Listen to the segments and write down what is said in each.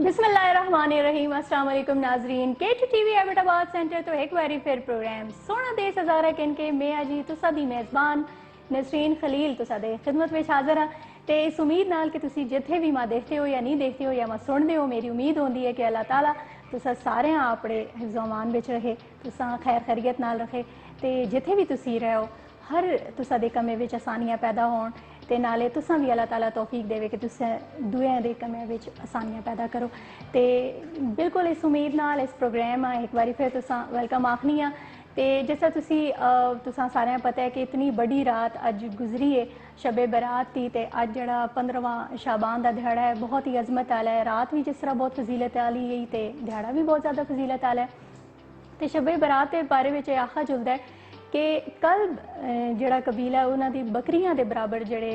बिस्मिल्लाहिर्रहमानिर्रहीम। अस्सलाम वालेकुम नाजरीन। के2 टीवी एबटाबाद सेंटर तो एक बारी फिर प्रोग्राम सोना देश हज़ारा किनके मैं अजी तुसा दी मेज़बान नसरीन खलील तुसा दे खिदमत में हाज़र हाँ। तो इस उम्मीद नाल कि तुसी जिथे भी मां देखते हो या नहीं देखते हो या मां सुनते हो, मेरी उम्मीद होती है कि अल्लाह ताला तुसा सारे अपने हिफ्ज़-ओ-अमान विच रहे, तुसा खैर खैरियत नाल रखे तो जिथे भी तुसी रहो हर तुसा दे कमे विच आसानियां पैदा होण ते नाले तुसा भी अल्लाह ताला तौफीक देवे कि तुस दुएं दे कमे विच आसानियां पैदा करो। तो बिल्कुल इस उम्मीद नाल इस प्रोग्राम एक बारी फिर तुसा वेलकम आखनी आ। तो जिस तुसा सारे पता है कि इतनी बड़ी रात अज गुजरी है शबे बरात थी, तो अज जड़ा 15वां शाबान का दिहाड़ा है, बहुत ही अजमत आला है। रात भी जिस तरह बहुत फजीलत आली गई तो दिहाड़ा भी बहुत ज़्यादा फजीलत आला है। तो शबे बरात के बारे में आखा चलता है कि कल जड़ा कबीला उन्होंने बकरियां के बराबर जड़े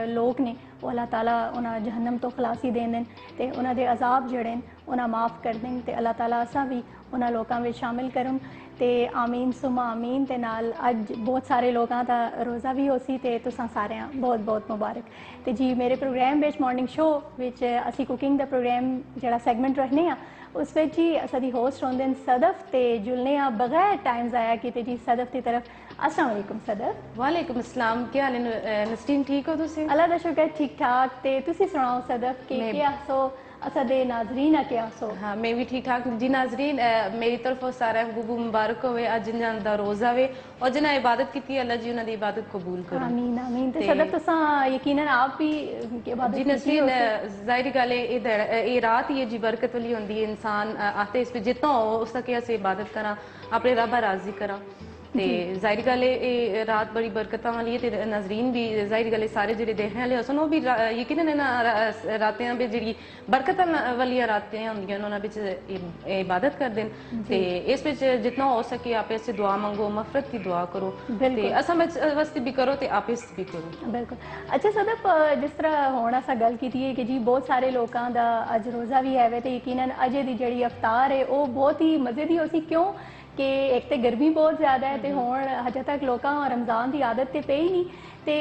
लोग ने वो अल्लाह ताला उन्हें जहन्नम तो खलासी दें तो उन्होंने अजाब जड़े उन्हें माफ़ कर दें तो अल्लाह ताला असा भी उन्होंने लोगों में शामिल करन तो आमीन सुमा आमीन। तो नाल अज बहुत सारे लोगों का रोज़ा भी हो सी तो तुसां सारे बहुत बहुत मुबारक। तो जी मेरे प्रोग्राम में मॉर्निंग शो विच असी कुकिंग का प्रोग्राम जड़ा सैगमेंट रखने उस ही असादी होस्ट होंगे सदफ तो जुलने बगैर टाइम ज़ाया कि जी सदफ की तरफ। अस्सलाम वालेकुम सदफ। वालेकुम अस्सलाम। क्या हाल है नसरीन, ठीक हो तुसी? अल्लाह दा शुक्र ठीक ठाक। तो तुसी सुनाओ सदफ के क्या सो असदे नाजरीन क्या सो? हाँ मैं भी ठीक ठाक जी नाजरीन। मेरी तरफों सारा खूब मुबारक होवे अज जिन्हां दा रोज़ा वे और जिन्हां इबादत की अल्लाह जी उन्हां दी इबादत कबूल करो। आमीन आमीन। तो सदफ तुसा यकीनन आप भी इबादत जी नसरीन जाहिर गल है ये रात ही जी बरकत वाली होंदी है। इंसान आते इस पे जितना हो सके अस इबादत करा अपने रब्बा राजी करा तो जाहिर गल है रात बड़ी बरकत वाली है। तो नाजरीन भी जाहिर गल सारे जो देखने वाले सन वो भी यकीनन इन्होंने रातें भी जी बरकत वाली रातें होंगे उन्होंने इबादत करते हैं। तो इस जितना हो सके आप इससे दुआ मंगो, मफरत की दुआ करो, असम वास्ते भी करो तो आप भी करो। बिल्कुल। अच्छा सदफ जिस तरह होना सा गल की है कि जी बहुत सारे लोगों का अज रोज़ा भी है तो यकीनन अजे की जी अवतार है वो बहुत ही मज़े की हो सी। क्यों कि एक तो गर्मी बहुत ज़्यादा है तो हुण हजे तक लोगों रमज़ान की आदत तो पई नहीं। तो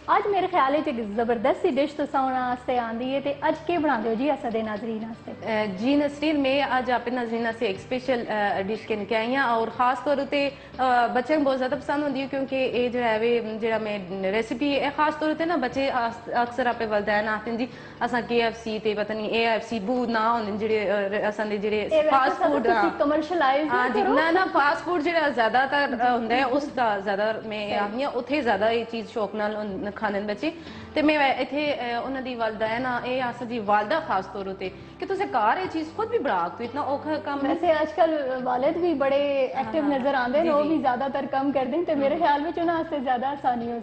अज मेरे ख्याल जबरदस्त सी डिश तुसां वास्ते आंदी है। तो अज के बनाते हो जी असदे नाजरीन वास्ते? जी नसरीन मैं अज अपने नाजरीन से एक स्पेशल डिश के लेके आई हाँ और खास तौर पर बच्चों को बहुत ज़्यादा पसंद होती है क्योंकि ये जो है वे जो मैं रेसिपी है खास तौर पर ना बच्चे अक्सर अपने वालदैन आखते हैं जी असा KFC ते पता नहीं AFC बू ना होंगे जेह्ड़े असां दे जेह्ड़े फास्ट फूड कमर्शलाइज हाँ जी ना फास्ट फूड जो ज़्यादातर होंदा है उसका ज़्यादा मैं आखनी हाँ उत्थे ज़्यादा ये चीज़ शौक नाल खाने बच्चे। तो मैं इतने उन्होंने वालदैन ये अस जी वालदा खास तौर पर कि तुम घर ये चीज़ खुद भी बना तो इतना औखा काम। वैसे आजकल वालिद भी बड़े एक्टिव नजर आते हैं, वो भी ज्यादातर कम कर दें तो मेरे ख्याल में उन्होंने ज्यादा आसानी हो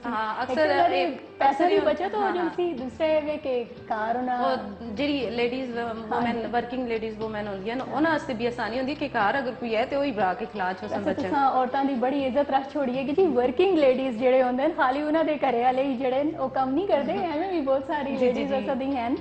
अक्सर पैसे की बचत हो जो दूसरे वे के कार जी ladies women working ladies women होंगे उन्होंने भी आसानी होंगी कि घर अगर कोई है तो वही बना के खिला छो बच्चे। औरतों की बड़ी इज्जत रख छोड़ी है कि जी वर्किंग लेडीज जेडे होंगे खाली उन्होंने घरे वाले ही जेडे वो कम नहीं करते, एवं भी बहुत सारी लेडीज असदी हैं।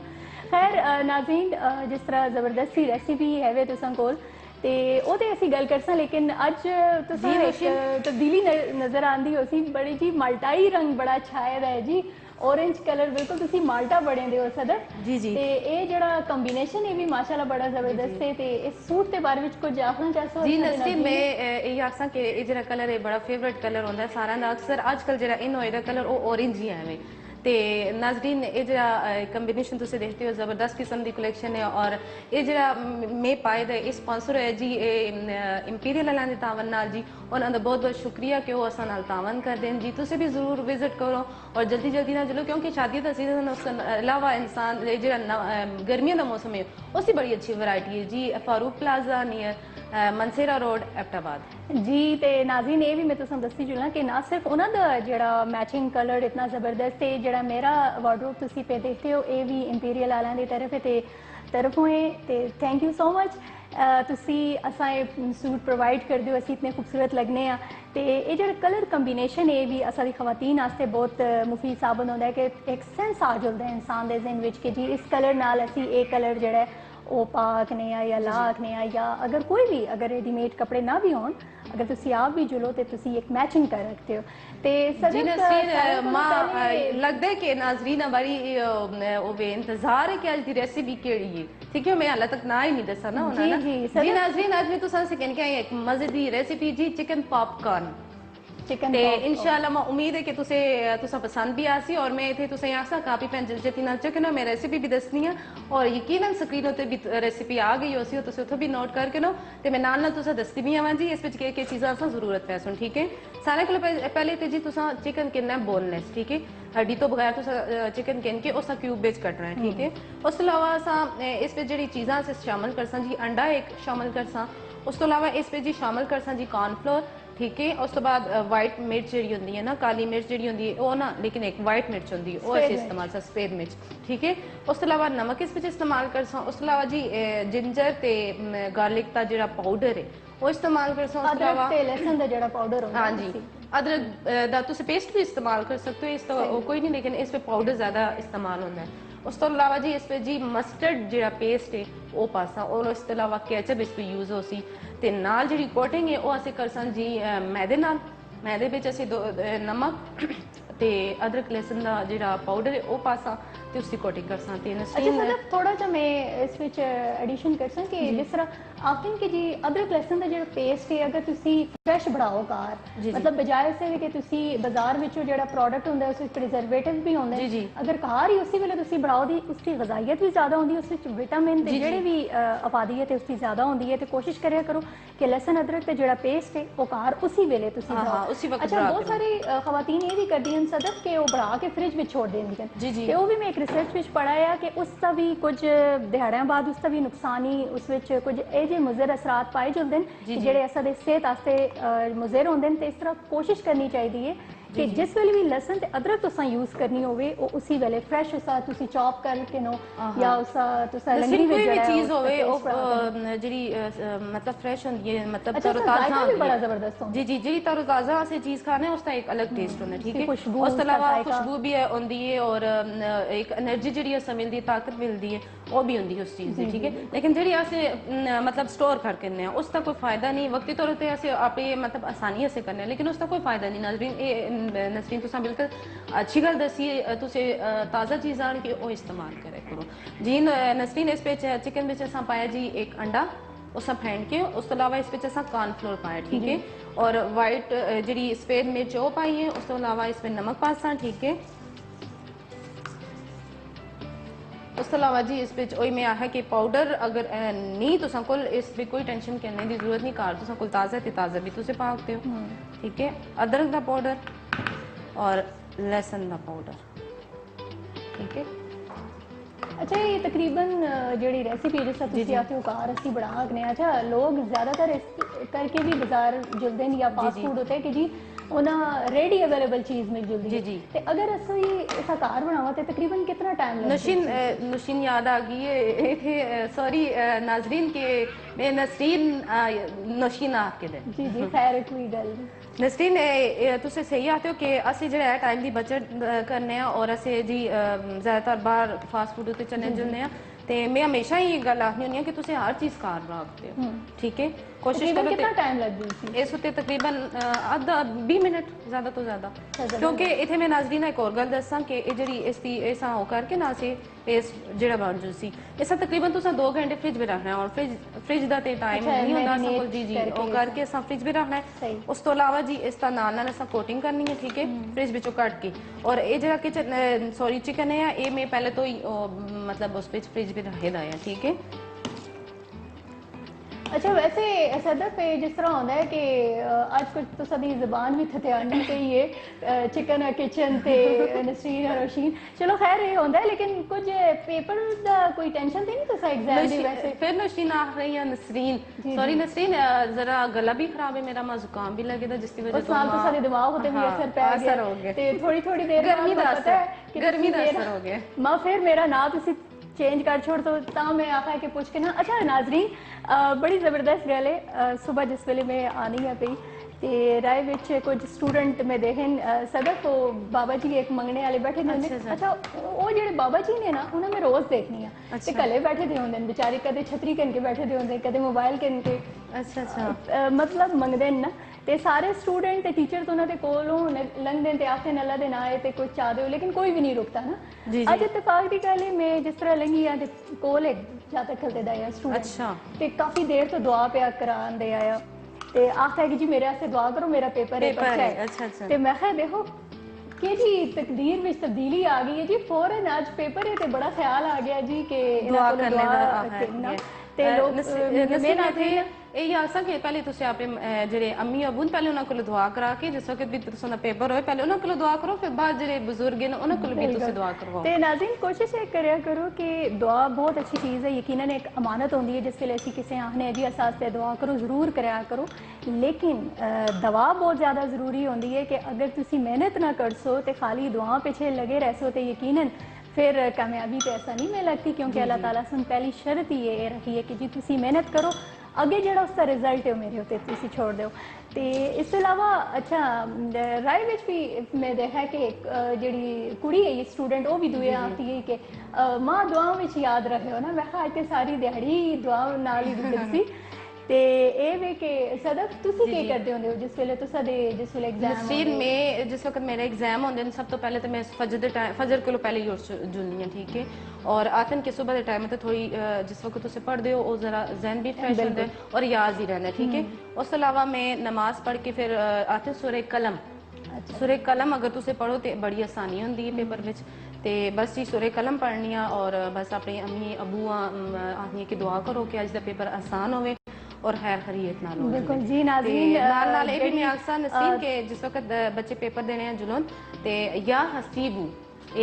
खैर नाज़रीन जिस तरह जबरदस्त सी रेसिपी है वे तुसां कोल ते ओहदे असीं गल करसां लेकिन अज तुसां तब्दीली नज़र आंदी हो सी बड़ी जी माल्टाई रंग बड़ा छाया दा है जी ऑरेंज कलर बिल्कुल तुसी माल्टा बने दे हो सदर जी जी। ते ये जड़ा कॉम्बिनेशन है भी माशाल्लाह बड़ा जबरदस्त है। ते इस सूट के बारे में कुछ आखना चाहते जी नसरीन मैं ये आखसा कि ये जड़ा कलर है बड़ा फेवरेट कलर होंदा है सारा दा अक्सर आजकल जड़ा इन होए दा कलर वो ऑरेंज ही है तो नाजरीन ये जो कॉम्बिनेशन तुम देखते हो जबरदस्त किस्म की कलेक्शन है और ये जो मैं पाए दा ये स्पॉन्सर है जी इंपीरियल वालों के तावन नाल जी उन्होंने बहुत बहुत शुक्रिया कि वो असा नाल तावन कर दें जी। तुम भी जरूर विजिट करो और जल्दी जल्दी ना चलो क्योंकि शादी का सीजन उस अलावा इंसान जो गर्मियों का मौसम है उसकी बड़ी अच्छी वैरायटी है जी। Farooq plaza near Mansehra road Abbottabad जी। तो नाज़रीन ये भी मैं तुसें दस्सी चुना कि ना सिर्फ उन्होंने जड़ा मैचिंग कलर इतना जबरदस्त है जड़ा मेरा वार्डरोब तुसी पे देखते हो ये भी इंपीरियल वालों की तरफ है तरफों है तो थैंक यू सो मच तुसी असा सूट प्रोवाइड कर दो असी इतने खूबसूरत लगने तो ये जो कलर कॉम्बिनेशन है भी असादी खवातीन वास्ते बहुत मुफीद साबित होता है कि एक सेंस आ जाता है इंसान के जहन विच कि जी इस कलर नाल असी ये कलर जड़ा वो पा आखने या ला आखने या अगर कोई भी अगर रेडीमेड कपड़े ना भी होन ਅਗਰ ਤੁਸੀਂ ਆਪ ਵੀ ਜੁਲੋ ਤੇ ਤੁਸੀਂ ਇੱਕ ਮੈਚਿੰਗ ਕਰ ਰੱਖਦੇ ਹੋ ਤੇ जी नसरीन मां लगता है कि नाजरीन हमारी ओवे इंतजार है कि अज दी रेसिपी केड़ी है ठीक है मैं हाले तक ना ही नहीं दसा ना होना ना जी नाजरीन आज मैं तुसा से कहने के आई एक मजे दी रेसिपी जी चिकन पॉपकॉर्न चिकन ते इंशाल्लाह मैं उम्मीद है कि तुसा पसंद भी आसी और मैं इथे तुसा आखसा काफी पेन जल्दी नाल चिकन मैं रेसिपी भी दसनी है और यकीनन स्क्रीन उत्ते भी रेसिपी आ गई होसी तुसी उत्थे भी नोट करके नो ते मैं नाल नाल तुसा दसदी भी आवां जी इस विच के चीज़ां असां जरूरत पै सुन ठीक है सारे कोल पहले ते जी तुसा चिकन किन्ना बोनलेस ठीक है हड्डी तो बगैर तुसा चिकन किन के उसा क्यूब विच कटना है ठीक है उस तो अलावा असां इस विच जेहड़ी चीज़ां अस शामिल करसां जी अंडा एक शामिल करसां उस तो अलावा इस विच जी शामिल करसां जी कॉर्नफ्लोर ठीक है उस तो बाद वाइट मिर्च जी होंगी है ना काली मिर्च जी होंगी है वो ना लेकिन एक वाइट मिर्च होंगी वो अस इस्तेमाल सा सफेद मिर्च ठीक है उस तो अलावा नमक इस इस्तेमाल कर उस तो अलावा जी जिंजर ते गार्लिक का जो पाउडर है वो इस्तेमाल कर लहसुन का जो पाउडर हाँ जी अदरक दा तुम पेस्ट भी इस्तेमाल कर सकते हो इस तो कोई नहीं लेकिन इस पे पाउडर ज्यादा इस्तेमाल होता है उस तो अलावा जी इस पे जी मस्टर्ड जो पेस्ट है वो पासा और उस तो अलावा केचप इस पे यूज हो सी ते नाल जी कोटिंग है वो असें करसन जी मैदे नाल मैदे विच असें नमक ते अदरक लहसुन दा जेड़ा पाउडर है वो पासा ते उसकी कोटिंग करसा ते अच्छा मतलब थोड़ा सा मैं इस विच एडिशन करसा कि जिस तरह आखिर कि जी अदरक लहसुन दा जेड़ा पेस्ट है अगर तुसी फ्रेश बनाओ घर मतलब बजाय से कि तुसी बाजार विचों जेड़ा प्रोडक्ट हुंदा है उस विच प्रिजर्वेटिव भी होंदे अगर घर ही उसी वेले तुसी बनाओ दी उसकी गजाइत भी ज्यादा होंदी उस विच विटामिन ते जेड़े भी अफादियत है उसकी ज्यादा होंदी है ते कोशिश करिया करो कि लहसुन अदरक ते जेड़ा पेस्ट है वो घर उसी वेले तुसी बनाओ उसी वक्त अच्छा बहुत सारी खवातीन ये भी करदी हैं सदफ के वो बना के फ्रिज में छोड़ देंदी हैं ते वो भी मैं एक रिसर्च विच पढ़ा है कि उसका भी कुछ दिहाड़ियां बाद उसका भी नुकसान ही उस विच कुछ ए जे मुज़र असरात पाए जुलदे हैं जेड़े असां सेहत आस्ते मुज़र होंदे हैं ते इस तरह कोशिश करनी चाहिए कि जिस वेले भी लहसुन ते अदरक तुसा यूज करनी होवे वो उसी वेले फ्रेश उसा तुसी चॉप करके नो या उसा तुसा लंगड़ी विच जेड़ा चीज होवे ओ जेडी मतलब फ्रेश होंदी है मतलब तरोताजा भी बड़ा जबरदस्त होंदा जी जी जी तरोताजा से चीज खाने उसका एक अलग टेस्ट होता है ठीक है उस अलावा खुशबू भी होंदी है और एक एनर्जी जेडी अस मिलदी है ताकत मिलदी है वो भी होंदी है उस चीज दी ठीक है लेकिन जेडी अस मतलब स्टोर करके ने उसका कोई फायदा नहीं वक्ती तौर पे अस आपे मतलब आसानी से करने लेकिन उसका कोई फायदा नहीं नाज़रीन नसरीन तुसा बिल्कुल अच्छी गल दसी तुसे ताज़ा चीज़ आन के वो इस्तेमाल करे करो जी नसरीन इस पे चिकन में असा पाया जी एक अंडा उस फेंट के उस तो अलावा इस पे असा कॉर्नफ्लोर पाया ठीक है और वाइट जी सफेद मिर्च वो पाई है उस तो अलावा इसमें नमक पासा ठीक है उस तो अलावा जी इस वही मैं आखा कि पाउडर अगर नहीं तुसा कोल इस पे कोई टेंशन करने की जरूरत नहीं घर तुसा कोल ताज़ा ते ताज़ा भी तुसे पा सकते हो ठीक है अदरक का पाउडर और लहसुन का पाउडर ठीक है अच्छा ये तकरीबन जेडी रेसिपी जिस तुसी आते हो घर असी बना सकने अच्छा लोग ज्यादातर करके भी बाजार जुलदे या फास्ट फूड होते हैं कि जी उन्हें रेडी अवेलेबल चीज मिल जुलदी जी जी ते अगर असो ये ऐसा कार बनावा ते तकरीबन कितना टाइम लगता है नशीन याद आ गई है थे सॉरी नाजरीन के मैं नसरीन नशीन आके दे जी जी खैर कोई गल नसरीन तुसे सही आते हो कि असि जेड़ा टाइम दी बचत करने और असे जी ज्यादातर बाहर फास्ट फूड उत्ते चलने जुलने ते मैं हमेशा ही गल आखनी होनी कि तुसे हर चीज घर रखते हो ठीक है कोशिश करो कितना टाइम लग गई इस उत्ते तकरीबन आधा 20 मिनट ज्यादा तो ज्यादा क्योंकि इथे मैं नाज़रीन एक और गल दसा कि जेडी इसकी ऐसा हो करके ना से पेस्ट जेड़ा बन जुसी ऐसा तकरीबन तुसा 2 घंटे फ्रिज में रखना है और फ्रिज दा ते टाइम नहीं होता सब जी जी ओ करके असा फ्रिज में रखना है उस तो अलावा जी इसका नाल नाल असा कोटिंग करनी है ठीक है फ्रिज विचों कट के और ये जेड़ा किचन सॉरी चिकन है ये मैं पहले तो ही मतलब उस विच फ्रिज में रखे दा है ठीक है अच्छा वैसे सदर पे जिस तरह होता है कि आज कुछ तो सदी जबान भी थत्यानी चाहिए चिकन किचन ते नसरीन और रोशीन चलो खैर ये होता है लेकिन कुछ पेपर दा कोई टेंशन तो नहीं तो एग्जाम दी वैसे फिर नसरीन आ रही है नसरीन सॉरी नसरीन जरा गला भी खराब है मेरा जुकाम भी लगे था जिसकी वजह से तो सारे दिमाग होते भी असर हो गया ते थोड़ी थोड़ी देर गर्मी दा असर हो गया मां फिर मेरा ना तुसी चेंज कर छोड़ तो मैं आखा कि पूछ के ना अच्छा नाजरीन बड़ी ज़बरदस्त गल है सुबह जिस वेले मैं आनी है पई ते राय विच कुछ स्टूडेंट में देहन सदर तो बाबा जी एक मंगने वाले बैठे होंगे अच्छा वो जेडे बाबा जी ने ना उन्हें मैं रोज देखनी है ते कले बैठे दे होंगे बेचारे कदे छतरी कन के बैठे दे होंगे कदे मोबाइल कन के अच्छा अच्छा मतलब मंगदे न ना ते सारे स्टूडेंट ते टीचर तो उन्होंने कोलों लंघदे ते आखदे अल्लाह दे नां ते कुछ चाह दो, लेकिन कोई भी नहीं रुकता ना। जी अज जी इत्तेफाक की गल है, मैं जिस तरह लंघी आ ते कोल एक जातक खलते दा स्टूडेंट अच्छा ते काफी देर तो दुआ पे करान दे आया ते आखता है कि जी मेरे वास्ते दुआ करो, मेरा पेपर है, पेपर पर्चा है, है। अच्छा अच्छा ते मैं कहा देखो कि जी तकदीर में तब्दीली आ गई है जी, फौरन आज पेपर है ते बड़ा ख्याल आ गया जी कि दुआ इन्हां कोलों करने दुआ दा करना है ते लोग नसरीन मैं इत्थे ਇਹ ਆਸਾਂ ਕਿ ਪਹਿਲੇ ਤੁਸੀਂ ਆਪਣੇ ਜਿਹੜੇ ਅੰਮੀ ਅਬੂ ਨੇ ਪਹਿਲੇ ਉਹਨਾਂ ਕੋਲ ਦੁਆ ਕਰਾ ਕੇ ਜਿਸ ਵਕਤ ਵੀ ਤੁਸੀਂ ਦਾ ਪੇਪਰ ਹੋਏ ਪਹਿਲੇ ਉਹਨਾਂ ਕੋਲ ਦੁਆ ਕਰੋ, ਫਿਰ ਬਾਅਦ ਜਿਹੜੇ ਬਜ਼ੁਰਗ ਨੇ ਉਹਨਾਂ ਕੋਲ ਵੀ ਤੁਸੀਂ ਦੁਆ ਕਰਵਾਓ। ਤੇ ਨਾਜ਼ਰੀਨ ਕੋਸ਼ਿਸ਼ ਇਹ ਕਰਿਆ ਕਰੋ ਕਿ ਦੁਆ ਬਹੁਤ ਅੱਛੀ ਚੀਜ਼ ਹੈ, ਯਕੀਨਨ ਇੱਕ ਅਮਾਨਤ ਹੁੰਦੀ ਹੈ ਜਿਸ ਵੇਲੇ ਅਸੀਂ ਕਿਸੇ ਆਖਨੇ ਜੀ ਅਸਾਸ ਤੇ ਦੁਆ ਕਰੋ, ਜ਼ਰੂਰ ਕਰਿਆ ਕਰੋ, ਲੇਕਿਨ ਦਵਾ ਬਹੁਤ ਜ਼ਿਆਦਾ ਜ਼ਰੂਰੀ ਹੁੰਦੀ ਹੈ ਕਿ ਅਗਰ ਤੁਸੀਂ ਮਿਹਨਤ ਨਾ ਕਰਸੋ ਤੇ ਖਾਲੀ ਦੁਆ ਪਿੱਛੇ लगे रहसो तो यकीनन फिर कामयाबी तो ऐसा नहीं मिल लगती, क्योंकि अल्लाह ताला सुन पहली शर्त ही ये रखी है कि जी तुसी मेहनत करो, अगे ਜਿਹੜਾ ਉਸਦਾ ਰਿਜ਼ਲਟ ਹੈ ਮੇਰੇ ਉੱਤੇ ਤੁਸੀਂ ਛੋੜ ਦਿਓ। ਤੇ ਇਸ ਤੋਂ ਇਲਾਵਾ ਅੱਛਾ ਰਾਏ ਵਿੱਚ ਵੀ ਮੈਂ ਦੇਖਿਆ ਕਿ ਜਿਹੜੀ ਕੁੜੀ ਹੈ ਇਹ ਸਟੂਡੈਂਟ ਉਹ ਵੀ ਦੁਆ ਆਤੀ ਹੈ ਕਿ ਮਾਂ ਦੁਆਵਾਂ ਵਿੱਚ ਯਾਦ ਰੱਖਿਓ ਨਾ। ਮੈਂ ਕਿਹਾ ਅੱਜ ਤੇ ਸਾਰੀ ਦਿਹਾੜੀ ਦੁਆ ਨਾਲ ਹੀ ਗੁਜ਼ਰ ਸੀ। ਤੇ ਇਹ ਵੇ ਕਿ ਸਦਕ ਤੁਸੀਂ ਕੀ ਕਰਦੇ ਹੁੰਦੇ ਹੋ ਜਿਸ ਵੇਲੇ ਤੁਸੀਂ ਦੇ ਜਿਸ ਵੇਲੇ ਐਗਜ਼ਾਮ ਨਸਰੀਨ ਮੈਂ ਜਿਸ ਵਕਤ ਮੇਰੇ एग्जाम होंगे सब तो पहले तो मैं फजर को पहले ही उठ जुलनी है, ठीक है। और आतन के सुबह के टाइम तो थोड़ी जिस वक्त तुम पढ़ते हो वो जरा जहन भी फ्रेश होता है और याद ही रहता है, ठीक है। उस अलावा मैं नमाज पढ़ के फिर आतन सूरह कलम सूरह कलम अगर तुम पढ़ो तो बड़ी आसानी होती है पेपर में, तो बस जी सूरह कलम पढ़नी है और बस अपनी अम्मी अबू आखनी कि दुआ करो कि अज का पेपर आसान होवे और खैर खरीयत नाल हो। बिल्कुल जी नाज़रीन, नाल ये भी मैं आखसा नसीन के जिस वक्त बच्चे पेपर देने हैं जुलन ते या हसीबू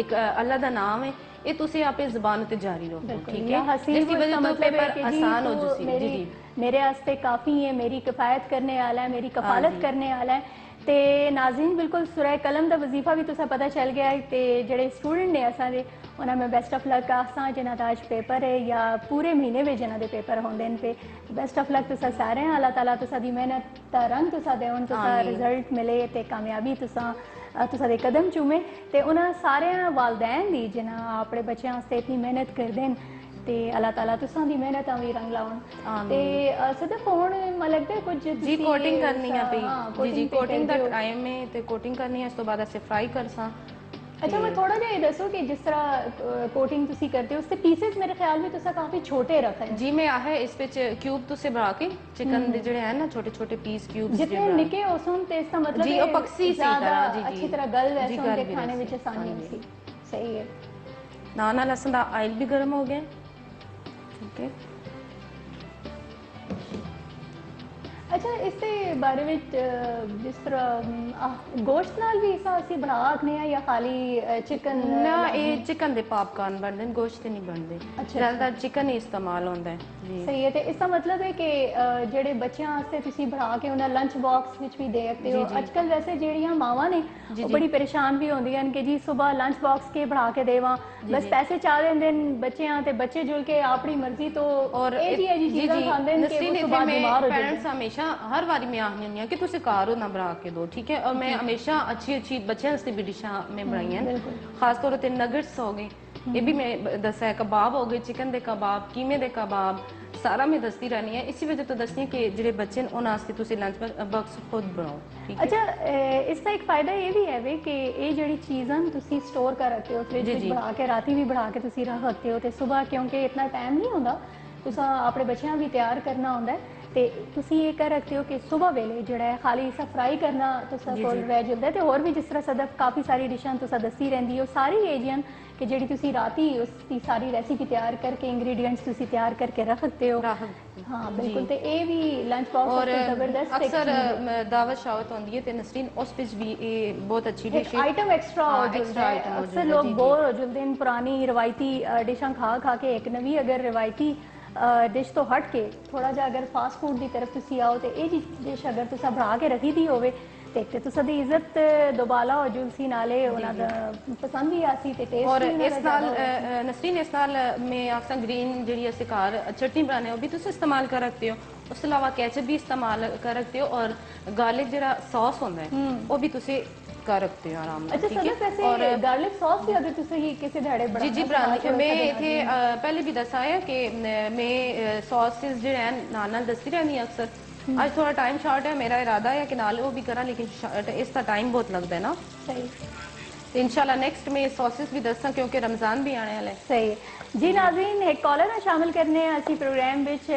एक अल्लाह दा नाम है, ये तुसी आपे ज़बान ते जारी रखो, ठीक है। जिसकी वजह तो पेपर आसान हो जुसी जी मेरे वास्ते काफ़ी है, मेरी किफ़ायत करने वाला है, मेरी कफालत करने वाला है। तो नाज़रीन बिल्कुल सुरह कलम का वजीफा भी तुसा पता चल गया है। तो जोड़े स्टूडेंट ने असा दे उन्हें मैं बेस्ट ऑफ लक आसा जिन्हों का अज पेपर है या पूरे महीने में जिन्हों के पेपर होंगे पे बेस्ट ऑफ लक तुसा सारे अल्लाह ताला तुसा दी मेहनत का रंग तुसा दे तुसा रिजल्ट मिले तो कामयाबी तुसा दे कदम चूमे तो उन्होंने सारे वालदैन दी जिन्हें अपने बच्चों वास्ते इतनी मेहनत करते हैं ते अल्लाह ताला तुसां दी मेहनत भी रंग लाउन। ते सदफ हुण मैं लगदा है कुछ जी कोटिंग करनी है पई जी जी कोटिंग दा टाइम है ते कोटिंग करनी है, इस तो बाद असे फ्राई करसा। अच्छा मैं थोड़ा जिहा दसो कि जिस तरह कोटिंग तुसी करते हो उसके पीसेस मेरे ख्याल में तुसा काफी छोटे रखे हैं जी। मैं आहे इस विच क्यूब तुसे बना के चिकन दे जेड़े हैं ना छोटे छोटे पीस क्यूब्स जितने निके होसन ते इसका मतलब जी ओ पक्सी सी तरह जी अच्छी तरह गल वैसे उनके खाने में आसानी होती। सही है। ना लहसुन दा ऑयल भी गर्म हो गया, ठीक है। अच्छा इसके बारे में जिस तरह गोश्त नाल भी इसा असी बना आखने या खाली चिकन ना ये चिकन दे पॉपकॉर्न बनते हैं, गोश्त नहीं बनते। अच्छा ज़्यादातर चिकन ही इस्तेमाल होता है जी। सही है। तो इसका मतलब है कि जेडे बच्चों वास्ते तुसी बना के उन्हें लंच बॉक्स विच भी दे सकते हो। आजकल वैसे जेड़ियां मावां ने वो बड़ी परेशान भी होंदियां कि जी सुबह लंच बॉक्स के बना के देवां, बस पैसे चाह देंदे बच्चेआं ते बच्चे जुल के अपनी मर्जी तो और जी चीज़ां खांदे ने कि उस बाद बीमार हो जांदे। हमेशा हर बारी मैं आखनी हुंदी कि तुसी घर ना बना के दो, ठीक है। और मैं हमेशा अच्छी अच्छी बच्चों वास्ते भी डिशां मैं बनाई हैं, खास तौर पर नगट्स हो गए, ये भी मैं दसा है, कबाब हो गए, चिकन दे कबाब, कीमे दे कबाब, सारा मैं दसती रहनी है। इसी वजह तो दसनी है कि जेडे बच्चे उन्हां वास्ते तुसी लंच बॉक्स खुद बनाओ, ठीक है। अच्छा इसका एक फायदा ये भी है वे कि ये जेडी चीज़ां तुसी स्टोर कर रखते हो फ्रिज में बना के राती भी बना के तुसी रख सकते हो, तो सुबह क्योंकि इतना टाइम नहीं होंदा तुसा अपने बच्चों भी तैयार करना होंदा है, तो तुसी ये कर रखते हो कि सुबह वेले जो है खाली इसा फ्राई करना तुसा कोल रह जाता है। तो होर भी जिस तरह सदफ काफ़ी सारी डिशां तुसा दसी रहंदी हो सारी एजियन कि जेडी तुसी राती उसकी सारी रेसिपी तैयार करके इंग्रेडिएंट्स तुसी तैयार करके रख सकते हो। हाँ बिल्कुल। तो ये भी लंच बॉक्स और जबरदस्त अक्सर दावत शावत होती है तो नसरीन उस विच भी ये बहुत अच्छी डिश है, आइटम एक्स्ट्रा हो जाता है। अक्सर लोग बोर हो जाते हैं पुरानी रवायती डिशां खा खा के, एक नवी अगर रवायती डिश तो हट के थोड़ा जा अगर फास्ट फूड की तरफ तुसी आओ तो ये डिश अगर तुसा बना के रखी दी होवे ते तुसा दी इज्जत दोबाला हो जुलसी नाले उन्हां दा पसंद भी आसी ते टेस्ट और इस नाल नसरीन इस नाल मैं आखसा ग्रीन जेडी असी घर चटनी बनाने वो भी तुसी इस्तेमाल कर सकते हो, उसके अलावा केचप भी इस्तेमाल कर सकते हो और गार्लिक जेड़ा सॉस होंदा है वो भी तुसी ਕਰ ਰੱਖਦੇ ਹੋ ਆਰਾਮ ਨਾਲ। ਅੱਛਾ ਸਦਕ ਵੈਸੇ ਗਾਰਲਿਕ ਸੌਸ ਵੀ ਅਗਰ ਤੁਸੀਂ ਕਿਸੇ ਦਿਹਾੜੇ ਜੀ ਬਣਾਉਣਾ ਜੀ ਬਣਾਉਂਦੀ ਮੈਂ ਇੱਥੇ ਪਹਿਲੇ ਵੀ ਦੱਸਿਆ ਕਿ ਮੈਂ ਸੌਸਿਸ ਜਿਹੜੇ ਹਨ ਨਾਲ ਦੱਸਦੀ ਰਹਿੰਦੀ ਹਾਂ ਅਕਸਰ। ਅੱਜ ਥੋੜਾ ਟਾਈਮ ਸ਼ਾਰਟ ਹੈ, ਮੇਰਾ ਇਰਾਦਾ ਹੈ ਕਿ ਨਾਲ ਉਹ ਵੀ ਕਰਾਂ, ਲੇਕਿਨ ਇਸ ਦਾ टाइम बहुत लगता है ना। सही। तो इंशाल्लाह नेक्स्ट में सॉसेस भी दसा क्योंकि रमजान भी आने वाला है। सही जी। नाज़रीन एक कॉलर में शामिल करने असी प्रोग्राम विच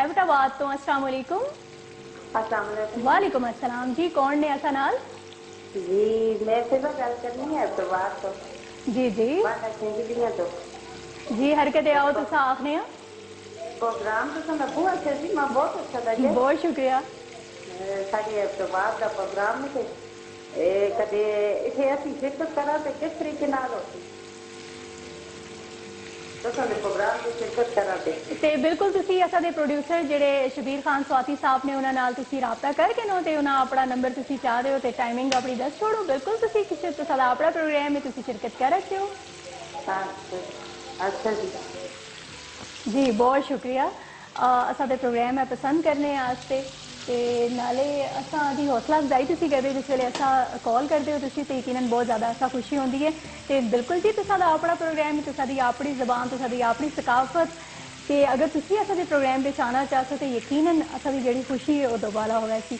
एबटाबाद तो। अस्सलाम वालेकुम। अस्सलाम वालेकुम। वालेकुम अस्सलाम जी। कौन ने असा नाल? जी मैं सेवा गल करनी है एबटाबाद तो। जी जी तो जी हरकत आओ तो आखने प्रोग्राम तो सुना बहुत अच्छा जी, मैं बहुत अच्छा लगे। बहुत शुक्रिया। साड़ी एबटाबाद का प्रोग्राम में कदे इथे असि शिरकत करा तो किस तरीके नाल होती तो साडे प्रोग्राम में शिरकत करा ते बिल्कुल तुसी असा दे प्रोड्यूसर जेडे शबीर खान स्वाति साहब ने उन्हां नाल तुसी राबता करके नो ते उन्हां अपना नंबर तुसी चाहते हो ते टाइमिंग अपनी दस छोड़ो। बिल्कुल तुसी किसी तुसा दा अपना प्रोग्राम में तुसी शिरकत कर रहे हो। अच्छा जी जी बहुत शुक्रिया असा दे प्रोग्राम है पसंद करने आस्ते ते नाले असा दी हौसला अफजाई तुसी करदे जिस वेले असा कॉल करदे हो तुसी ते यकीनन बहुत ज़्यादा असा खुशी होंदी है। ते बिल्कुल जी तुसा दा अपना प्रोग्राम तुसा दी अपनी ज़बान तुसा दी अपनी सकाफत ते अगर तुसी असा दे प्रोग्राम विच आना चाहो तो यकीनन असा दी जेहड़ी खुशी है वो दोबारा होवे सी।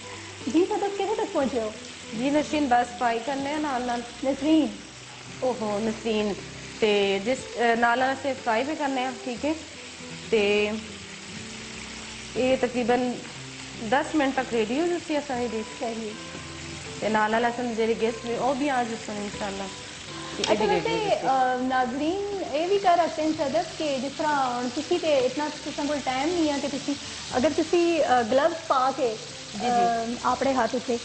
जी सदक किथे तक पहुंचे हो? जी नसरीन बस ट्राई करने नाल नाल नसरीन ओहो नसरीन ते जिस नाल नाल से फ्राई भी करने हैं ठीक है। ते ये तकरीबन 10 मिनट तक रेडी हो जाती है सारी डिश। सही ते नाल नाल असन जेरे गेस्ट भी वो भी आ जाते इंशाल्लाह। अच्छा वैसे नाजरीन ये भी कर रखते हैं सदक कि जिस तरह तुसी ते इतना तुसा कोल टाइम नहीं है कि तुसी अगर तुसी ग्लव्स पा के अपने हाथ उत्ते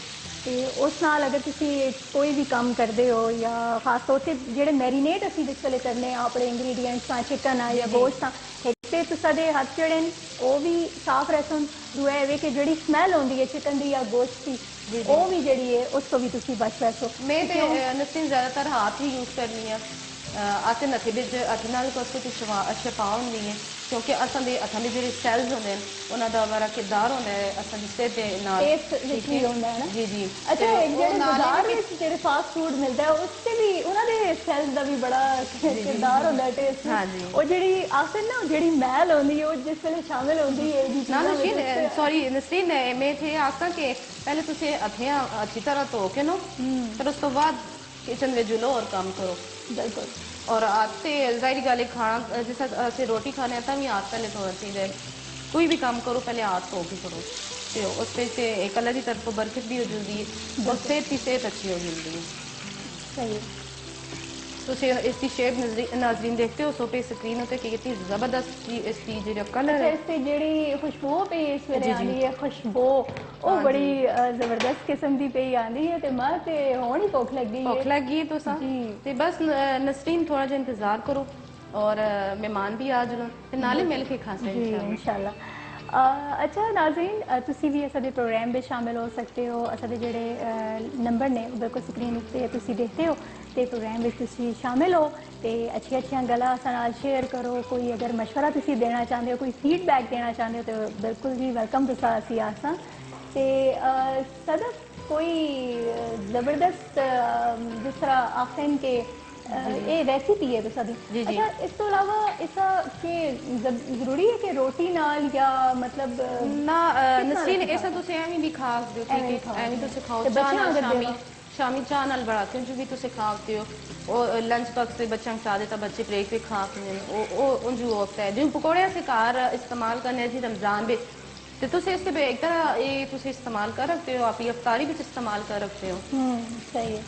ते उस नाल अगर तुसी कोई भी काम करते हो या खास तौर से जेडे मैरीनेट असी जिस वेले करने अपने इंग्रीडिएंट्स चिकन आ या गोश्त एक ते तुसा दे हाथ जेडे वो भी साफ रसन। दूआ है कि जेडी स्मैल आती है चिकन की या गोश्त की वो भी जी है उसको भी तुसी बच पैसो। मैं तो नसरीन ज़्यादातर हाथ ही यूज़ करनी है। असें नथे बिच हथ नाल कोई शफा होंदी है क्योंकि असां दे हथां दे जेहड़े सैल्स होंदे हैं उन्हां दा बड़ा किरदार होंदा है असां दी सेहत दे नाल टेस्ट भी होंदा है ना। जी जी। अच्छा एक जेहड़े बाजार विच जेहड़े फास्ट फूड मिलदा है उससे भी उन्हां दे सैल्स दा भी बड़ा किरदार होंदा है टेस्ट। हां जी और जेहड़ी आखिर ना जेहड़ी महल होंदी है वो जिस वेले शामिल होंदी है ना नसरीन सॉरी नसरीन मैं थे आखा कि पहले तुसी हथें अच्छी तरह धो के नो फिर उस तो बाद किचन में जुलो और काम करो। बिल्कुल। और आते जाहिर गल है खाना जैसा असं रोटी खाने तब भी हाथ पहले धोना चाहिए। कोई भी काम करो पहले हाथ धो के करो तो उस पे से एक अल्लाह की तरफ बरकत भी हो जाती है और सेहत की सेहत अच्छी हो जाती है। सही तो इसकी शेप नाजरीन देखते हो सोपे स्क्रीन होते कि कितनी जबरदस्त इसकी जो कलर है इसकी जेडी खुशबू पे इस वेले आंदी है खुशबू वो बड़ी जबरदस्त किस्म की पे आंदी है ते मां ते होण ही भुख लगी है तो सा ते बस नसरीन थोड़ा जा इंतजार करो और मेहमान भी आ जाओ ते नाले मिल के खा सकते हैं इंशाल्लाह। अच्छा नाज़रीन तुसी भी असां दे प्रोग्राम में शामिल हो सकते हो। असां दे जेहड़े नंबर ने बिल्कुल स्क्रीन उत्ते तुसी देखते हो ते प्रोग्राम में तुसी शामिल हो ते अच्छी अच्छी गल्लां असां नाल शेयर करो। कोई अगर मशवरा तुसी देना चाहते हो कोई फीडबैक देना चाहते हो तो बिल्कुल जी वेलकम तुसा असी आसां ते सदक कोई ज़बरदस्त जिस तरह आखन के ये रेसिपी है तुसा दी। अच्छा इस तो अलावा इसका के जरूरी है कि रोटी नाल या मतलब ना नसरीन ऐसा तुसी एवें भी खा सकते हो ठीक है एवें तुसी खाओ चाह नाल शामी चाह नाल बनाते हो जो भी तुसी खाते हो और लंच बॉक्स से बच्चों खा देता बच्चे ब्रेक पे खा के उंजू होता है जो पकौड़े से घर इस्तेमाल करने जी रमजान में तो तुसी इससे एक तरह ये तुसी इस्तेमाल कर रखते हो आप ये अफ्तारी भी इस्तेमाल कर रखते हो। सही है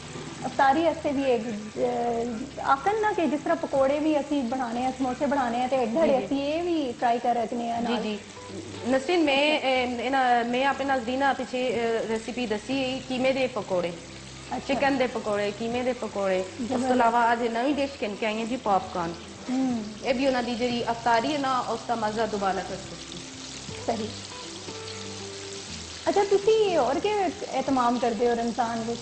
अफ्तारी ऐसे भी एक आखन ना कि जिस तरह पकौड़े भी असी बनाने हैं समोसे बनाने हैं तो एक घड़े असी ये भी ट्राई कर रखने हैं। जी जी नसरीन मैं अपने नाज़रीन पीछे रेसिपी दसी कीमे दे पकौड़े चिकन दे पकौड़े कीमे दे पकौड़े उस तो अलावा अज नवी डिश किन के आई है जी पॉपकॉर्न ये भी उन्होंने जी अफ्तारी है ना उसका मजा दोबारा कर सकती। सही। अच्छा तुसी और के एहतमाम करते हो रमजान में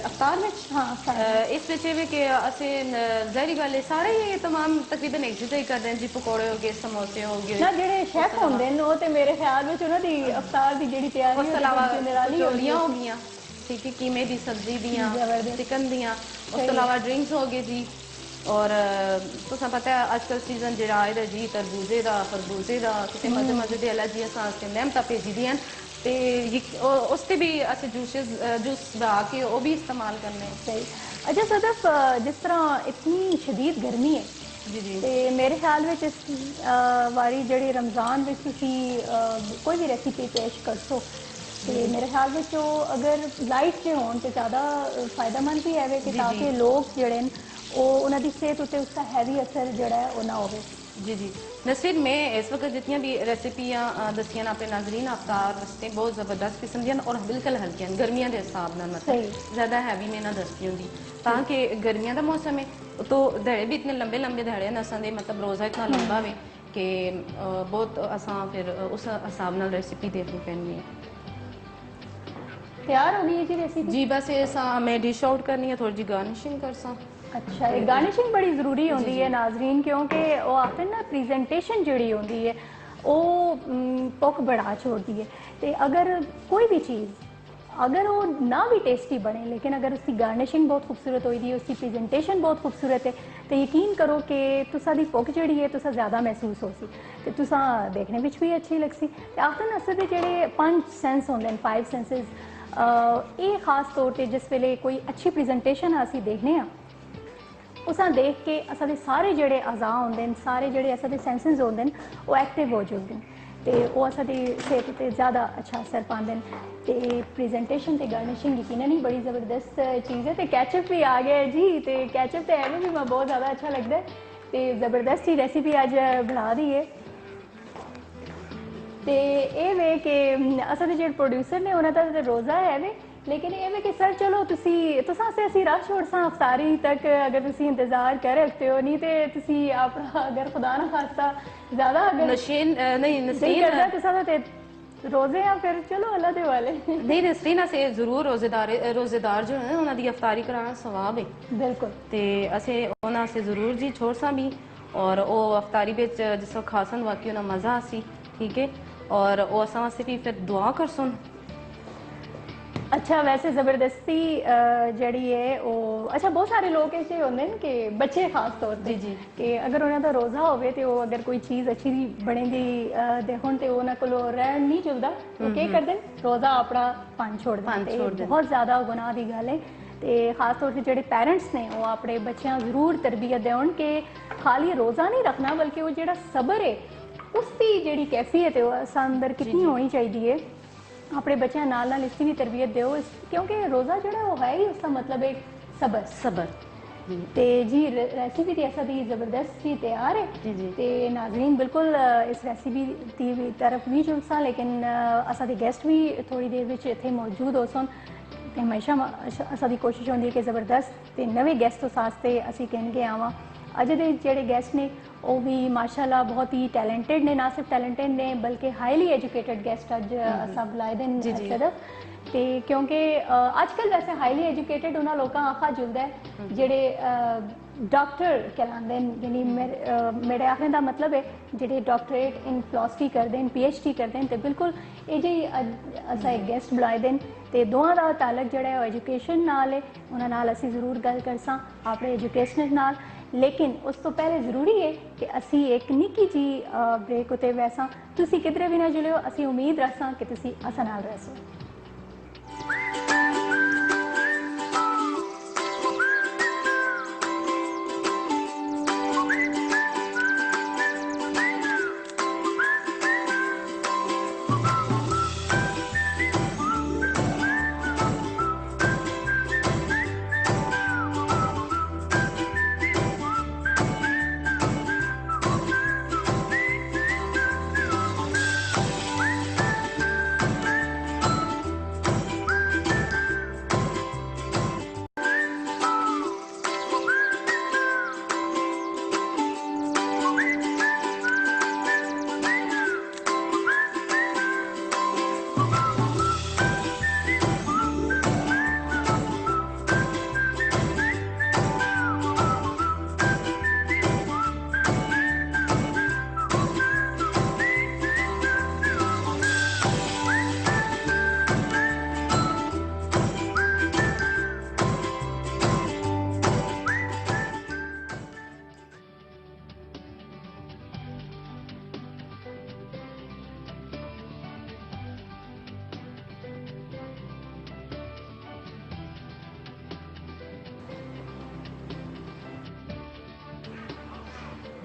अफ्तार में? हाँ इस विच कि असें ज़ाहिर गल है सारे ही तमाम तकरीबन एक जैसे ही कर रहे हैं जी पकौड़े हो गए समोसे हो गए ना जेडे शेफ होंदे ने वो ते मेरे ख्याल में उन्हां दी अफ्तार दी जेडी तैयारी उस अलावा कचौलियां हो गईयां ठीक है, कीमे दी, सब्जी दियां, जबरदस्त। चिकन दियां, उस सही। तो अलावा ड्रिंक्स हो गए जी। और तुसा पता है आजकल सीजन जो आए दा जी तरबूजे का, खरबूजे का, कितने मजे मजे दे एलर्जी अस नहमता भेजी दियां ते उस ते भी अस जूस बना के वो भी इस्तेमाल करने। सही। अच्छा सदफ, जिस तरह इतनी शदीद गर्मी है जी जी ਤੇ ਮੇਰੇ ਖਿਆਲ ਵਿੱਚ ਇਸ ਵਾਰੀ ਜਿਹੜੀ ਰਮਜ਼ਾਨ ਵਿੱਚ ਤੁਸੀਂ ਕੋਈ ਵੀ ਰੈਸਿਪੀ ਪੇਸ਼ ਕਰਸੋ ਤੇ ਮੇਰੇ ਖਿਆਲ ਵਿੱਚ ਉਹ ਅਗਰ ਲਾਈਟ 'ਚ ਹੋਣ ਤੇ ਜ਼ਿਆਦਾ ਫਾਇਦਾਮੰਦ ਵੀ ਹੈਵੇ ਕਿ ਤਾਂ ਕਿ ਲੋਕ ਜਿਹੜੇ ਨੇ ਉਹ ਉਹਨਾਂ ਦੀ ਸਿਹਤ ਉੱਤੇ ਉਸਦਾ ਹੈਵੀ ਅਸਰ ਜਿਹੜਾ ਹੈ ਉਹ ਨਾ ਹੋਵੇ। जी जी नसरीन, मैं इस वक्त जितनी भी रेसिपियाँ दसियां अपने नाजरीन अफ्तार वास्ते बहुत ज़बरदस्त किस्म दी और बिल्कुल हल्कियां गर्मियां के हिसाब नाल, मतलब ज़्यादा हैवी में ना दसती होंगी ताकि गर्मियां का मौसम है तो दहाड़े भी इतने लंबे लंबे दहाड़े न असां दे, मतलब रोज़ा इतना लंबा वे कि बहुत असां फिर उस हिसाब नाल रेसिपी देखनी पैनी है। तैयार हो गई है जी रेसिपी? जी बस ये मैं डिश आउट करनी है, थोड़ी जी गार्निशिंग कर सा। अच्छा, ये गार्निशिंग बड़ी ज़रूरी होती है नाजरीन, क्योंकि वो आखिर ना प्रेजेंटेशन जी होती है वो भुख बढ़ा छोड़ती है। तो अगर कोई भी चीज़ अगर वो ना भी टेस्टी बने लेकिन अगर उसकी गार्निशिंग बहुत खूबसूरत हुई दी, उसकी प्रेजेंटेशन बहुत खूबसूरत है तो यकीन करो कि तुसा दी भुख जी है तुसा ज़्यादा महसूस हो सी ते तुसा देखने में भी अच्छी लग सी। ते आखिर असल दे जेह्ड़े 5 सेंस होंदे न, 5 सेंसेस, ये खास तौर पर जिस वेले कोई अच्छी प्रेजेंटेशन असी देखने उस देख के असां सारे जोड़े अज़ा होंगे, सारे जोड़े असां सेंसिस होंगे वो एक्टिव हो चुके हैं तो वो असां सेहत पर ज़्यादा अच्छा असर पाते हैं। तो प्रेजेंटेशन तो गार्निशिंग यकीनन ही बड़ी ज़बरदस्त चीज़ है। तो कैचअप भी आ गया है जी, तो कैचअप तो है भी मैं बहुत ज़्यादा अच्छा लगता है। तो ज़बरदस्त ही रेसिपी अज बना दी है। तो ये वे कि असां जो प्रोड्यूसर ने उन्होंने तो रोज़ा है वे, लेकिन ये वे कि सर चलो तुसा असी राह छोड़ सा अफ्तारी तक अगर तुसी इंतजार कर रखते हो, नहीं तो तुसी अपना अगर खुदा ना खास्ता ज़्यादा अगर नशीन नहीं नसरीन करदा तुसा ते रोजे या फिर चलो अल्लाह दे वाले नहीं नसरीन असे जरूर रोजेदार जो है उन्होंने अफ्तारी कराना सवाब है बिल्कुल। ते असे उन्होंने असे जरूर जी छोड़ सा भी और वो अफ्तारी बिच जिस वक्त खासन वाकई उन्हें मज़ा आसी, ठीक है, और वो असा वास्ते भी फिर दुआ कर सुन। अच्छा, वैसे ज़बरदस्ती जड़ी है वो अच्छा बहुत सारे लोग ऐसे होंगे न कि बच्चे खास तौर पे जी कि अगर उन्होंने रोज़ा होवे तो अगर कोई चीज़ अच्छी बनेगी देखो तो उन्होंने को रह नहीं चलता तो क्या करते रोज़ा अपना भन छोड़ देते। बहुत ज़्यादा गुनाह की गल है। तो खास तौर पर जोड़े पेरेंट्स ने वो अपने बच्चों जरूर तरबियत देन कि खाली रोज़ा नहीं रखना बल्कि वो जो सबर है उसकी जी कैफियत है वो अंदर कितनी होनी चाहिए। अपने बच्चों नाल नाल इसकी भी तरबियत दो क्योंकि रोज़ा जो है वो है ही उसका मतलब एक सबर सबर। तो जी रेसिपी तो ऐसा दी ज़बरदस्त ही तैयार है। तो नाजरीन बिल्कुल इस रेसिपी की तरफ भी जुलसा, लेकिन असा दे गेस्ट भी थोड़ी देर में इतने मौजूद हो सन। तो हमेशा असा दी कोशिश होती है कि ज़बरदस्त तो नवे गेस्ट उस वास्ते असी कह के आवां। अज दे जेडे गेस्ट ने वो भी माशाल्लाह बहुत ही टैलेंटेड ने, ना सिर्फ टैलेंटेड ने बल्कि हाईली एजुकेटेड गेस्ट अज असा बुलाए दे तरफ। तो क्योंकि अजकल वैसे हाईली एजुकेटेड उन्होंने लोगों आखा जुलता है जेडे डॉक्टर कहलाते हैं, यानी मेरे आखने का मतलब है जेडे डॉक्टरेट इन फिलोसफी करते हैं, PhD करते हैं। तो बिल्कुल ये जी असा एक गेस्ट बुलाए दे तो दोवां का ताल्लुक जोड़ा है एजुकेशन नाल है। उन्होंने असी जरूर गल कर सा अपने एजुकेशन नाल, लेकिन उस तो पहले जरूरी है कि असी एक निक्की जी ब्रेक उत्ते वैसा तुसी किधरे भी ना जुड़ियो। असी उम्मीद रखसा कि तुसी असां नाल रहसो।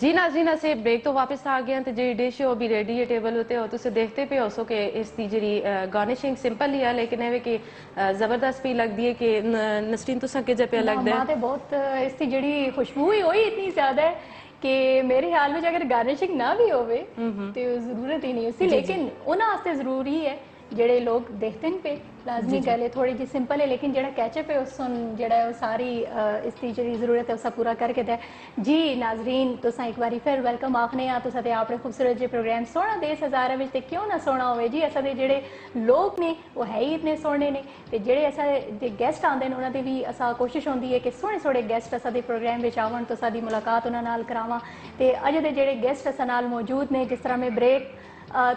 जी नाज़रीन असे ब्रेक तो वापस आ गए हैं, तो जी डिश वो भी रेडी है टेबल होते हो तुम देखते पे हो सो कि इसकी जी गार्निशिंग सिंपल ही है लेकिन एवे कि जबरदस्त भी लगती है कि नसरीन तुसा के जे पे लगता है बहुत इसकी जड़ी खुशबू ही होई इतनी ज्यादा है कि मेरे ख्याल में अगर गार्निशिंग ना भी होवे तो जरूरत ही नहीं उसी, लेकिन उन्हें वास्ते जरूरी है जेडे लोग देखते हैं पे लाजमी गल थोड़ी जी सिंपल है लेकिन जेड़ा कैचअप है उस जेड़ा है सारी इसकी जी जरूरत है उसका पूरा करके दे। जी नाजरीन तुसा एक बारी फिर वेलकम आखने आ तुसा ते आपने खूबसूरत जे प्रोग्राम सोना देश हज़ारा विच ते क्यों ना सोना होवे जी। असा दे जेड़े लोग ने वो है ही इतने सोहने ने ते जेड़े असा दे गेस्ट आंदे ने उन्हां दी भी असा कोशिश होंदी है कि सोहने सोहने गेस्ट असा दे प्रोग्राम विच आवन तो साडी मुलाकात उन्हां नाल करावां। ते अज दे जेड़े गेस्ट असा नाल मौजूद ने जिस तरह में ब्रेक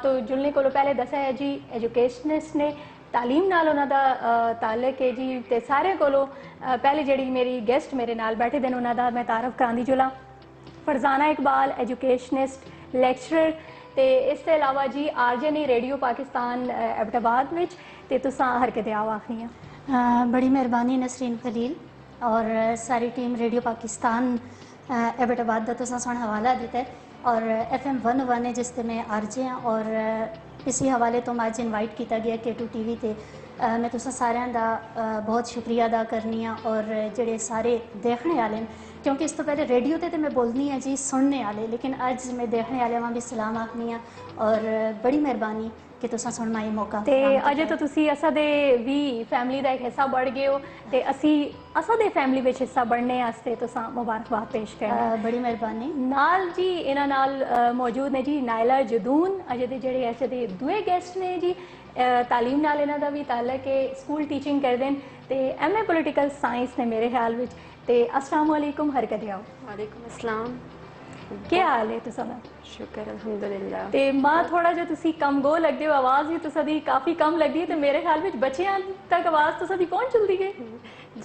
तो जुलने को पहले दसा है जी एजुकेशनिस्ट ने तालीम नाल उन्हां दा ताल्लुक है जी ते सारे कोलों पहले जेड़ी मेरी गेस्ट मेरे नाल बैठे दिन उन्हां दा मैं तारफ करांदी जुला फरजाना इकबाल एजुकेशनिस्ट लेक्चरर ते इस ते अलावा जी आरजे ने रेडियो पाकिस्तान एबटाबाद विच ते तुसां हरकत आओ आखनी बड़ी मेहरबानी नसरीन खलील और सारी टीम रेडियो पाकिस्तान एबटाबाद का तुसां सानू हवाला दिता है और FM 101 है जिससे मैं आरजे हाँ और इसी हवाले तो मैं अज इनवाइट किया गया K2 TV ते मैं तुसां सारियां दा बहुत शुक्रिया अदा करनी हाँ और जेड़े सारे देखने वाले क्योंकि इस तो पहले रेडियो ते मैं बोलनी हाँ जी सुनने वाले लेकिन अज मैं देखने वाले वहाँ भी सलाम आखनी हाँ और बड़ी मेहरबानी कि तुसां सुन माई मौका ते अजे तो तुसी असा दे भी फैमिली दा एक हिस्सा बढ़ गए हो ते असी असा दे फैमिली विच हिस्सा बढ़ने वास्ते तुसां मुबारकबाद पेश करना बड़ी मेहरबानी नाल जी इन्हां नाल मौजूद ने जी नायला जदून अजे दे जेड़े ऐसे दे दुए गेस्ट ने जी तालीम नाल इन्हां दा भी ताल्लुक है स्कूल टीचिंग करदे न ते MA पोलिटिकल साइंस ने मेरे ख्याल विच ते अस्सलाम वालेकुम हरकत आओ वालेकुम अस्सलाम क्या हाल है तुसा दा शुक्र अल्हम्दुलिल्लाह ते मां थोड़ा जो तुसी कम गो लगदे हो आवाज ही तुसा दी काफी कम लगदी है ते मेरे ख्याल विच बच्चियां तक आवाज तुसा दी पहुंच जल्दी है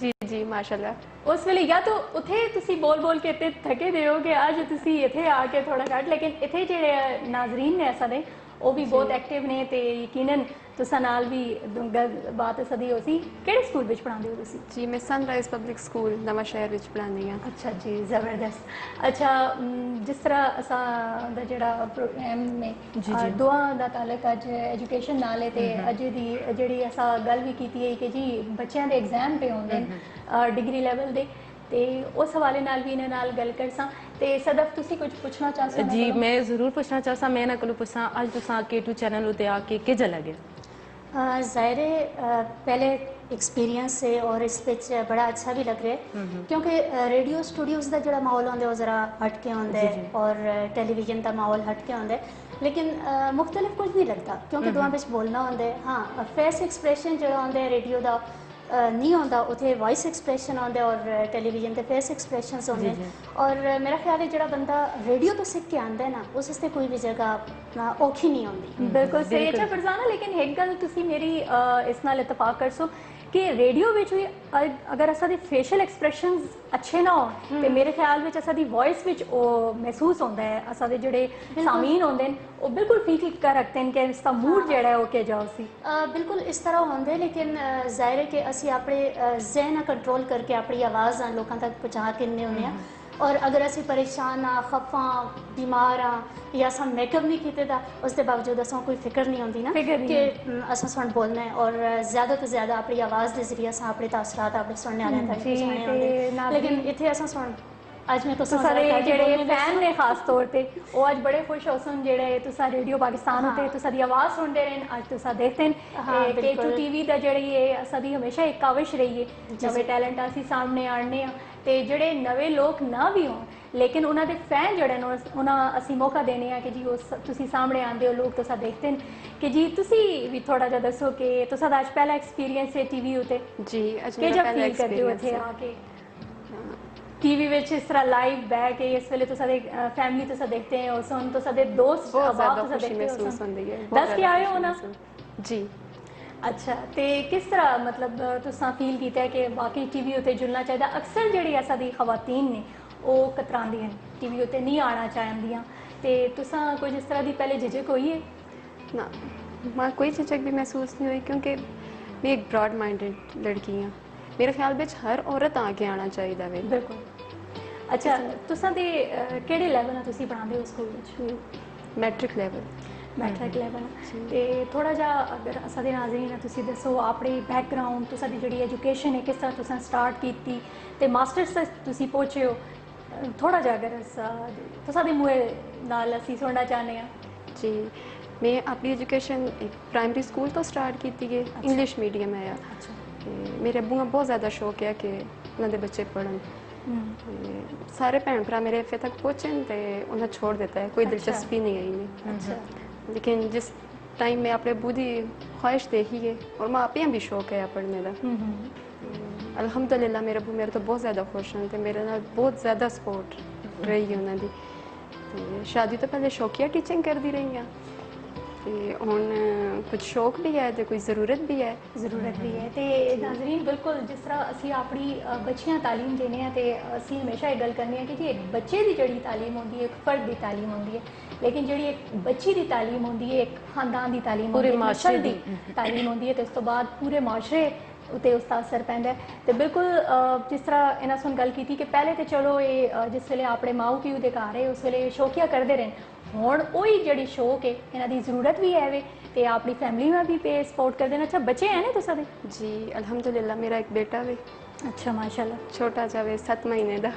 जी जी माशाल्लाह उस वेले या तो उथे तुसी बोल बोल के इतने थके दे हो कि अज तुसी इथे आके थोड़ा घट लेकिन इथे जेड़े नाजरीन ने असा दे वो भी बहुत एक्टिव ने ते यकीनन तुसा नाल भी बात सदी हो सी केड़े स्कूल विच पढ़ांदे हो तुसी जी मैं सनराइज पब्लिक स्कूल नवा शहर विच पढ़ांदी हां अच्छा जी जबरदस्त अच्छा जिस तरह असा दा जेड़ा प्रोग्राम में दुआ दा ताल्लुक अज एजुकेशन नाल है ते अज दी जेड़ी असा गल भी कीती है कि जी बच्चों के एग्जाम पे होंदे डिग्री लेवल दे ते उस हवाले नाल भी इन्हां नाल गल करसां ते सदफ तुसी कुछ पूछना चाहते जी मैं जरूर पूछना चाहसा मैं ना कोलो पूछा आज तुसा K2 चैनल उते आके किज लगे ज़ाहिर है पहले एक्सपीरियंस है और इस पिच बड़ा अच्छा भी लग रहा है क्योंकि रेडियो स्टूडियोज़ का जो माहौल होंगे वो ज़रा हटके होंगे और टेलीविजन का माहौल हटके होंगे लेकिन मुख्तलिफ कुछ नहीं लगता क्योंकि दुआ बिच बोलना होंगे हाँ फेस एक्सप्रैशन जो होंगे रेडियो का नहीं होंदा उथे वॉइस एक्सप्रैशन होंगे और टेलीविजन के फेस एक्सप्रैशनस होंगे और मेरा ख्याल है जो बंदा रेडियो तो सीख के आंदा है ना उस वास्ते कोई भी जगह औखी नहीं होंगी बिल्कुल सही अच्छा फरजाना लेकिन एक गल तुसी मेरी इस नाल इतफाक कर सो कि रेडियो विच भी अगर असा दी फेशियल एक्सप्रैशंस अच्छे ना हो ते मेरे ख्याल विच असा दी वॉइस विच ओ महसूस होंदा है असा दे जेड़े सामीन होंदे न ओ बिल्कुल फील कर रखते हैं कि इसका मूड जेड़ा है ओ के जाओ सी बिल्कुल इस तरह होंदे लेकिन जाहिर है कि असी अपने ज़हन कंट्रोल करके अपनी आवाज़ लोगों तक पहुँचा के होने और अगर असी परेशान हाँ खफा बीमार हाँ या अस मेकअप नहीं किए उसके बावजूद अस कोई फिक्र नहीं होती ना कि अस सुन बोलना है और ज़्यादा तो ज़्यादा अपनी आवाज़ के जरिए अस अपने तासरात अपने सुनने वाले तक पहुँचाने होंगे लेकिन इतने अस सुन अज मैं जेड़े फैन ने खास तौर पे वो अज बड़े खुश हो सन जेड़े तुसा रेडियो पाकिस्तान होते तुसा दी आवाज़ सुनते रहन अज तुसा देखते हैं K2 TV दा जेड़ी है असा दी हमेशा एक काविश रही है नवे टैलेंट असी सामने आने ते जेड़े नवे लोग ना भी हों लेकिन उन्हों के फैन जोड़े उन्हें असी मौका देने हैं कि जी वो तुसी सामने आते हो लोग तुसा देखते हैं कि जी तुसी भी थोड़ा जा दसो कि तुसा दा अज पहला एक्सपीरियंस है TV उते जी अज मेरा पहला एक्सपीरियंस है आके टीवी विच इस तरह लाइव बैक है इस वेले तुसा दे फैमिली तुसा देखते हैं और सुन तुसा दे दोस्त अहबाब तुसा देखते हो दस के आए हो ना जी अच्छा ते किस तरह मतलब तुसा फील कीता है कि बाकी टीवी उते जुलना चाहिए अक्सर जेड़ी ऐसा दी खवातीन ने वो कतरांदियां टीवी उते नहीं आना चाहदियां ते तुसा कोई जिस तरह दी पहले झिझक हुई है ना मां कोई झिझक भी महसूस नहीं हुई क्योंकि मैं एक ब्रॉड माइंडेड लड़की हाँ मेरे ख्याल में हर औरत आगे आना चाहिए वे बिल्कुल ਅੱਛਾ ਤੁਸਾਂ ਦੇ ਕਿਹੜੇ ਲੈਵਲ ਆ ਤੁਸੀਂ ਪੜ੍ਹਾਉਂਦੇ ਹੋ ਸਕੂਲ ਵਿੱਚ? Matric level. ਮੈਟ੍ਰਿਕ ਲੈਵਲ ਤੇ ਥੋੜਾ ਜਿਹਾ ਅਗਰ ਅਸਾਂ ਦੇ ਨਾਜ਼ਰੀਨ ਆ ਤੁਸੀਂ ਦੱਸੋ ਆਪਣੇ ਬੈਕਗ੍ਰਾਉਂਡ ਤੁਸਾਂ ਦੀ ਜਿਹੜੀ ਐਜੂਕੇਸ਼ਨ ਹੈ ਕਿਸ ਤਰ੍ਹਾਂ ਤੁਸਾਂ ਸਟਾਰਟ ਕੀਤੀ ਤੇ ਮਾਸਟਰਸ ਤੱਕ ਤੁਸੀਂ ਪਹੁੰਚੇ ਹੋ ਥੋੜਾ ਜਿਹਾ ਅਗਰ ਤੁਸਾਂ ਦੇ ਮੂੰਹ ਨਾਲ ਅਸੀਂ ਸੁਣਨਾ ਚਾਹੁੰਦੇ ਹਾਂ। जी मैं अपनी एजुकेशन एक प्राइमरी स्कूल तो स्टार्ट की है, इंग्लिश मीडियम है। ਅੱਛਾ मेरे अब्बू का बहुत ज़्यादा शौक है कि उन्होंने बच्चे पढ़न। सारे भैन भरा मेरे इतने तक पहुँचे तो उन्हें छोड़ देता है, कोई दिलचस्पी नहीं आई में। ਅੱਛਾ लेकिन जिस टाइम में अपने अब्बू की ख्वाहिश देखी है और माँ पिया भी शौक है पढ़ने का, अल्हम्दुलिल्लाह मेरे अब्बू मेरे तो बहुत ज़्यादा खुश हैं, तो मेरे नाल बहुत ज़्यादा सपोर्ट रही है उन्होंने। शादी तो पहले शौकिया टीचिंग करती रही हैं, ਹੁਣ ਕੁਝ ਸ਼ੌਕ ਵੀ ਹੈ ਤੇ ਕੋਈ ਜ਼ਰੂਰਤ ਵੀ ਹੈ। ਜ਼ਰੂਰਤ ਵੀ ਹੈ ਤੇ ਨਾਜ਼ਰੀਨ ਬਿਲਕੁਲ ਜਿਸ ਤਰ੍ਹਾਂ ਅਸੀਂ ਆਪਣੀ ਬੱਚਿਆਂ ਤਾਲੀਮ ਦੇਣੇ ਆ ਤੇ ਅਸੀਂ ਹਮੇਸ਼ਾ ਇਹ ਗੱਲ ਕਰਨੀ ਹੈ ਕਿ ਜੀ ਇੱਕ ਬੱਚੇ ਦੀ ਜਿਹੜੀ ਤਾਲੀਮ ਹੁੰਦੀ ਹੈ ਇੱਕ ਫਰਦ ਦੀ ਤਾਲੀਮ ਹੁੰਦੀ ਹੈ, ਲੇਕਿਨ ਜਿਹੜੀ ਇੱਕ ਬੱਚੀ ਦੀ ਤਾਲੀਮ ਹੁੰਦੀ ਹੈ ਇੱਕ ਖਾਨਦਾਨ ਦੀ ਤਾਲੀਮ ਹੁੰਦੀ ਹੈ, ਪੂਰੇ ਨਸਲ ਮਾਸ਼ਰੇ ਦੀ ਤਾਲੀਮ ਹੁੰਦੀ ਹੈ ਤੇ ਉਸ ਤੋਂ ਬਾਅਦ ਪੂਰੇ ਮਾਸ਼ਰੇ ਉਤੇ ਉਸਦਾ ਅਸਰ ਪੈਂਦਾ ਹੈ। ਤੇ ਬਿਲਕੁਲ ਜਿਸ ਤਰ੍ਹਾਂ ਇਹਨਾਂ ਸੁਣ ਗੱਲ ਕੀਤੀ ਕਿ ਪਹਿਲੇ ਤੇ ਚਲੋ ਇਹ ਜਿਸ ਵੇਲੇ ਆਪਣੇ ਮਾਊ ਪਿਓ ਦੇ ਘਰ ਹੈ ਉਸ ਵੇਲੇ ਸ਼ੌਕੀਆ ਕਰਦੇ ਰਹੇ, ਹੁਣ ਉਹੀ ਜਿਹੜੀ ਸ਼ੌਕ ਹੈ ਇਹਨਾਂ ਦੀ ਜ਼ਰੂਰਤ ਵੀ ਹੈ ਵੇ ਤੇ ਆਪਣੀ ਫੈਮਿਲੀ में भी पे सपोर्ट करते हैं। अच्छा बच्चे हैं ना तुसा दे? जी अल्हम्दुलिल्लाह मेरा एक बेटा वे अच्छा माशाल्लाह छोटा जावे 7 महीने का,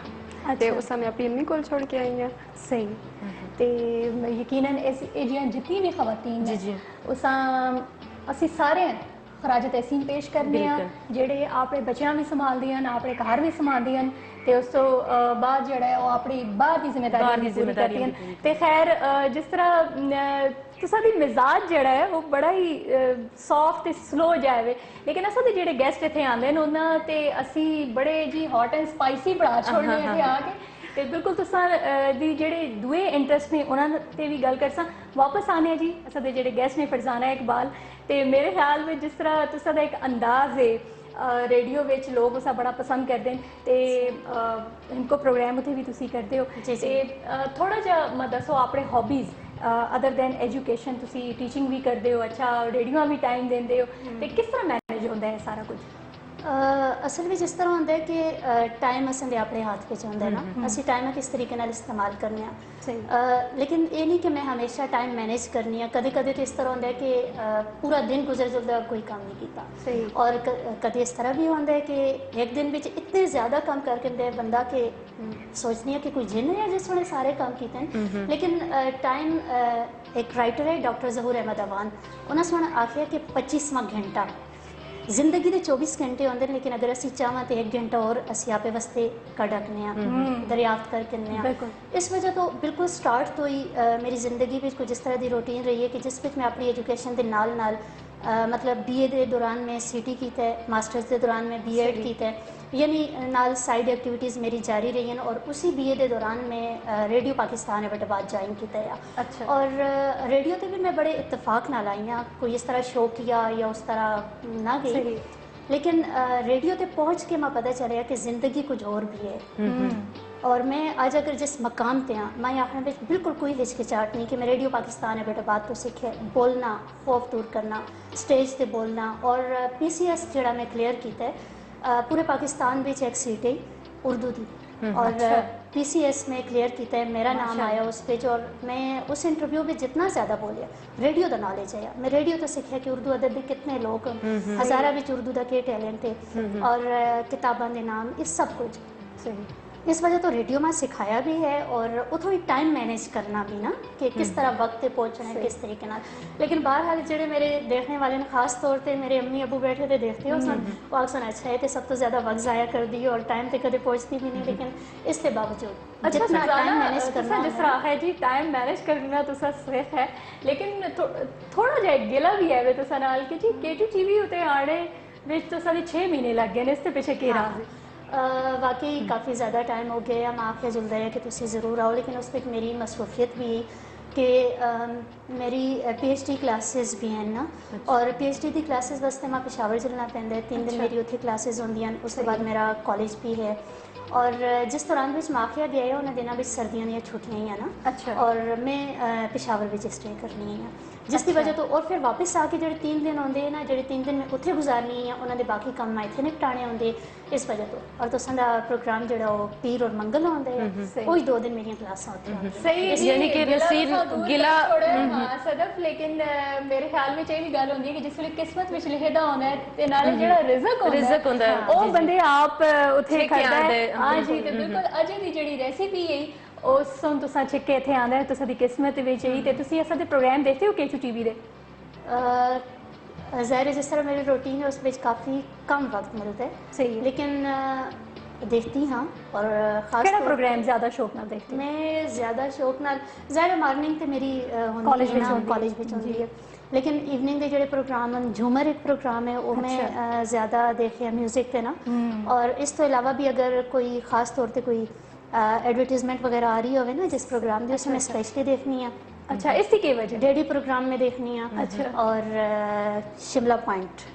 ਤੇ ਉਸ ਸਮੇਂ ਆਪਣੀ ਅੰਮੀ ਕੋਲ ਛੋੜ ਕੇ ਆਈ ਹਾਂ। ਸਹੀ ਤੇ ਯਕੀਨਨ ਇਹ ਜਿਹੀਆਂ ਜਿੰਨੀ ਵੀ ਖਵਾਤੀਨ ਜੀ, ਨੇ ਜੀ। ਉਸਾਂ ਅਸੀਂ ਸਾਰੇ ਖਰਾਜ ਤਹਿਸੀਨ ਪੇਸ਼ ਕਰਦੇ ਹਾਂ ਜਿਹੜੇ ਆਪਣੇ ਬੱਚਿਆਂ ਵੀ ਸੰਭਾਲਦੀਆਂ ਨੇ ਆਪਣੇ ਘਰ ਵੀ ਸੰਭਾਲਦੀਆਂ ਨੇ ਤੇ ਉਸ ਤੋਂ ਬਾਅਦ ਜਿਹੜਾ ਹੈ ਉਹ ਆਪਣੀ ਬਾਹਰ ਦੀ ਜ਼ਿੰਮੇਵਾਰੀ ਪੂਰੀ ਕਰਦੀਆਂ ਨੇ। ਤੇ ਖੈਰ ਜਿਸ ਤਰ੍ਹਾਂ ਤੁਸਾਂ ਦੀ ਮਿਜ਼ਾਜ ਜਿਹੜਾ ਹੈ ਉਹ ਬੜਾ ਹੀ ਸੌਫਟ ਤੇ ਸਲੋ ਜਾਵੇ, ਲੇਕਿਨ ਅਸਾਂ ਦੇ ਜਿਹੜੇ ਗੈਸਟ ਇੱਥੇ ਆਉਂਦੇ ਨੇ ਉਹਨਾਂ ਤੇ ਅਸੀਂ ਬੜੇ ਜੀ ਹੌਟ ਐਂਡ ਸਪਾਈਸੀ ਬਣਾ ਛੋੜਨੇ ਇੱਥੇ ਆ ਕੇ ਤੇ ਬਿਲਕੁਲ ਤੁਸਾਂ ਦੀ ਜਿਹੜੇ ਦੂਏ ਇੰਟਰਸਟ ਨੇ ਉਹਨਾਂ ਤੇ ਵੀ ਗੱਲ ਕਰਸਾਂ। ਵਾਪਸ ਆਨੇ ਆ ਜੀ ਅਸਾਂ ਦੇ ਜਿਹੜੇ ਗੈਸਟ ਨੇ ਫਰਜ਼ਾਨਾ ਇਕਬਾਲ ਤੇ ਮੇਰੇ ਖਿਆਲ ਵਿੱਚ ਜਿਸ ਤਰ੍ਹਾਂ ਤੁਸਾਂ ਦਾ ਇੱਕ ਅੰਦਾਜ਼ ਹੈ रेडियो ਵਿੱਚ ਲੋਕ ਉਸਾ ਬੜਾ ਪਸੰਦ ਕਰਦੇ ਨੇ ਤੇ ਇਨਕੋ ਪ੍ਰੋਗਰਾਮ ਉਥੇ ਵੀ ਤੁਸੀਂ ਕਰਦੇ ਹੋ ਤੇ ਥੋੜਾ ਜਿਹਾ ਮੈਂ ਦੱਸੋ ਆਪਣੇ ਹੌਬੀਜ਼ ਅਦਰ ਦੈਨ ਐਜੂਕੇਸ਼ਨ ਤੁਸੀਂ ਟੀਚਿੰਗ ਵੀ ਕਰਦੇ ਹੋ, ਅੱਛਾ ਰੇਡੀਓ ਵੀ ਟਾਈਮ ਦਿੰਦੇ ਹੋ ਤੇ ਕਿਸ ਤਰ੍ਹਾਂ ਮੈਨੇਜ ਹੁੰਦਾ ਹੈ ਸਾਰਾ ਕੁਝ? ਅਸਲ ਵਿੱਚ ਇਸ ਤਰ੍ਹਾਂ ਹੁੰਦਾ ਹੈ ਕਿ ਟਾਈਮ ਅਸਾਂ ਦੇ ਆਪਣੇ ਹੱਥ ਵਿੱਚ ਹੁੰਦਾ ਨਾ, ਅਸੀਂ ਟਾਈਮ ਕਿਸ ਤਰੀਕੇ ਨਾਲ ਇਸਤੇਮਾਲ ਕਰਨੇ ਆ। ਲੇਕਿਨ ਇਹ ਨਹੀਂ ਕਿ ਮੈਂ ਹਮੇਸ਼ਾ ਟਾਈਮ ਮੈਨੇਜ ਕਰਨੀ ਆ, ਕਦੇ ਕਦੇ ਤਾਂ ਇਸ ਤਰ੍ਹਾਂ ਹੁੰਦਾ ਹੈ ਕਿ ਪੂਰਾ ਦਿਨ ਗੁਜ਼ਰ ਜਾਂਦਾ ਕੋਈ ਕੰਮ ਨਹੀਂ ਕੀਤਾ। ਸਹੀ। ਔਰ ਕਦੇ ਇਸ ਤਰ੍ਹਾਂ ਵੀ ਹੁੰਦਾ ਹੈ ਕਿ ਇੱਕ ਦਿਨ ਵਿੱਚ ਇਤਨੇ ਜ਼ਿਆਦਾ ਕੰਮ ਕਰਕੇ ਦਿੰਦੇ ਬੰਦਾ ਕਿ ਸੋਚਦੀ ਹੈ ਕਿ ਕੋਈ ਜਿੰਨ ਹੈ ਜਿਸ ਵੇਲੇ ਸਾਰੇ ਕੰਮ ਕੀਤੇ ਨੇ। ਲੇਕਿਨ ਟਾਈਮ ਇੱਕ ਰਾਈਟਰ ਹੈ ਡਾਕਟਰ ਜ਼ਹੂਰ ਅਹਿਮਦ ਅਵਾਨ, ਉਹਨਾਂ ਨੇ ਆਖਿਆ ਕਿ 25ਵਾਂ ਘੰਟਾ ਜ਼ਿੰਦਗੀ ਦੇ 24 ਘੰਟੇ ਹੁੰਦੇ ਨੇ, ਲੇਕਿਨ ਅਗਰ ਅਸੀਂ ਚਾਹਾਂ ਤਾਂ 1 ਘੰਟਾ ਹੋਰ ਅਸੀਂ ਆਪੇ ਵਾਸਤੇ ਕੱਢ ਰੱਖਦੇ ਹਾਂ, ਦਰਿਆਫਤ ਕਰਕੇ ਦਿੰਦੇ ਹਾਂ। ਇਸ ਵਜ੍ਹਾ ਤੋਂ ਬਿਲਕੁਲ ਸਟਾਰਟ ਤੋਂ ਹੀ ਮੇਰੀ ਜ਼ਿੰਦਗੀ ਵਿੱਚ ਕੁਝ ਇਸ ਤਰ੍ਹਾਂ ਦੀ ਰੂਟੀਨ ਰਹੀ ਹੈ ਕਿ ਜਿਸ ਵਿੱਚ ਮੈਂ ਆਪਣੀ ਐਜੂਕੇਸ਼ਨ ਦੇ ਨਾਲ ਨਾਲ मतलब BA ਦੇ ਦੌਰਾਨ ਮੈਂ CT ਕੀਤਾ ਹੈ, ਮਾਸਟਰਸ ਦੇ ਦੌਰਾਨ ਮੈਂ B.Ed ਕੀਤਾ ਹੈ, यानी नाल साइड एक्टिविटीज़ मेरी जारी रही हैं। और उसी BA के दौरान मैं रेडियो पाकिस्तान एबटाबाद ज्वाइन किया। अच्छा। और रेडियो से भी मैं बड़े इत्तेफाक नाल आई हाँ, कोई इस तरह शौकिया या उस तरह ना गई, लेकिन रेडियो ते पहुँच के मैं पता चलिया कि ज़िंदगी कुछ और भी है। और मैं आज अगर जिस मकाम पे हाँ, मैं आखने में बिल्कुल कोई हिचकिचाहट नहीं कि मैं रेडियो पाकिस्तान एबटाबाद तो सीखे बोलना, खौफ दूर करना, स्टेज पे बोलना। और PCS जड़ा मैं क्लियर किया है पूरे पाकिस्तान में एक सीट है उर्दू की। और अच्छा। PCS में क्लियर किया है, मेरा नाम आया उस पर। और मैं उस इंटरव्यू में जितना ज़्यादा बोलिया रेडियो का नॉलेज है, मैं रेडियो तो सीखा कि उर्दू अदब के कितने लोग हज़ारा भी उर्दू का के टैलेंट है और किताबों के नाम इस सब कुछ सही। इस वजह तो रेडियो में सिखाया भी है और उतो ही टाइम मैनेज करना भी ना कि किस तरह वक्त पे पहुँचना है, किस तरीके ना। लेकिन बहरहाल जेडे मेरे देखने वाले ने खास तौर पे मेरे अम्मी अबू बैठे थे देखते हो सन वो आखसन अच्छा है तो सब तो ज़्यादा वक्त ज़ाया कर दी और टाइम पे कदे पहुँचती भी नहीं। लेकिन इसके बावजूद जितना टाइम मैनेज करना जिस तरह है जी टाइम मैनेज करना तो सिर्फ है, लेकिन थोड़ा जा गिला भी है वे तो नाल कि जी KTTV उते आने में तो साढ़े 6 महीने लग गए ने, इससे पीछे के राज वाकई काफ़ी ज़्यादा टाइम हो गया। मैं आखिर जुल रहा है कि तुम ज़रूर आओ, लेकिन उस पर मेरी मसरूफियत भी कि मेरी PhD क्लासेस भी हैं ना। और PhD की क्लासेस वास्ते मैं पेशावर चलना पैंदा है, 3 दिन मेरी उत्थे क्लासेस होंदियां, उसके बाद मेरा कॉलेज भी है। और जिस दौरान भी माखिया गया है उन्होंने दिनों में सर्दियों दी छुट्टियां ही है ना। अच्छा। और मैं पेशावर में स्टे करनी है, ਜਿਸ ਦੀ ਵਜ੍ਹਾ ਤੋਂ ਔਰ ਫਿਰ ਵਾਪਸ ਆ ਕੇ ਜਿਹੜੇ 3 ਦਿਨ ਆਉਂਦੇ ਨਾ, ਜਿਹੜੇ 3 ਦਿਨ ਮੈਂ ਉੱਥੇ ਗੁਜ਼ਾਰਨੀ ਆ, ਉਹਨਾਂ ਦੇ ਬਾਕੀ ਕੰਮ ਮੈਂ ਇੱਥੇ ਨਿਪਟਾਣੇ ਹੁੰਦੇ ਇਸ ਵਜ੍ਹਾ ਤੋਂ। ਔਰ ਤੁਸਾਂ ਦਾ ਪ੍ਰੋਗਰਾਮ ਜਿਹੜਾ ਉਹ ਪੀਰ ਔਰ ਮੰਗਲ ਆਉਂਦੇ ਆ, ਉਹੀ 2 ਦਿਨ ਮੇਰੀਆਂ ਕਲਾਸਾਂ ਹੁੰਦੀਆਂ। ਸਹੀ ਹੈ, ਯਾਨੀ ਕਿ ਨਸੀਰ ਗਿਲਾ ਹਾਂ ਸਦਫ, ਲੇਕਿਨ ਮੇਰੇ ਖਿਆਲ ਵਿੱਚ ਇਹ ਵੀ ਗੱਲ ਹੁੰਦੀ ਹੈ ਕਿ ਜਿਸ ਵੇਲੇ ਕਿਸਮਤ ਵਿੱਚ ਲਿਖਿਆ ਹੁੰਦਾ ਹੈ ਤੇ ਨਾਲੇ ਜਿਹੜਾ ਰਿਜ਼ਕ ਹੁੰਦਾ ਹੈ ਉਹ ਬੰਦੇ ਆਪ ਉੱਥੇ ਕਰਦਾ ਹੈ। ਹਾਂ ਜੀ, ਤੇ ਬਿਲਕੁਲ ਅਜੇ ਦੀ ਜਿਹੜੀ ਰੈਸਿਪੀ ਹੈ ਉਸ ਤੋਂ ਤੁਸੀਂ ਛਿੱਕੇ ਇੱਥੇ ਆਉਂਦਾ ਹੈ, ਤੁਸੀਂ ਦੀ ਕਿਸਮਤ ਵਿੱਚ ਹੀ। ਤੇ ਤੁਸੀਂ ਅਸਾਂ ਦੇ ਪ੍ਰੋਗਰਾਮ ਦੇਖਦੇ ਹੋ K2 TV ਦੇ? ज़ाहिर है जिस तरह मेरी रूटीन है उस पर काफ़ी कम वक्त मिलता है, सही है, लेकिन देखती हाँ। और खास ਕਿਹੜਾ ਪ੍ਰੋਗਰਾਮ ਜ਼ਿਆਦਾ ਸ਼ੌਕ ਨਾਲ ਦੇਖਦੇ? मैं ज़्यादा शौक नाल ज़ाहिर मॉर्निंग तो मेरी कॉलेज विच होती है, लेकिन इवनिंग के ਜਿਹੜੇ ਪ੍ਰੋਗਰਾਮ ਹਨ, झूमर एक प्रोग्राम है वो मैं ज़्यादा देखिए म्यूज़िक पे ना। और इस तो अलावा भी अगर कोई ख़ास तौर पे कोई एडवर्टीजमेंट वगैरह आ रही हो ना जिस प्रोग्राम की, उसमें स्पेशली देखनी है। अच्छा, इसकी की वजह? डेडी प्रोग्राम में देखनी है। अच्छा। और शिमला पॉइंट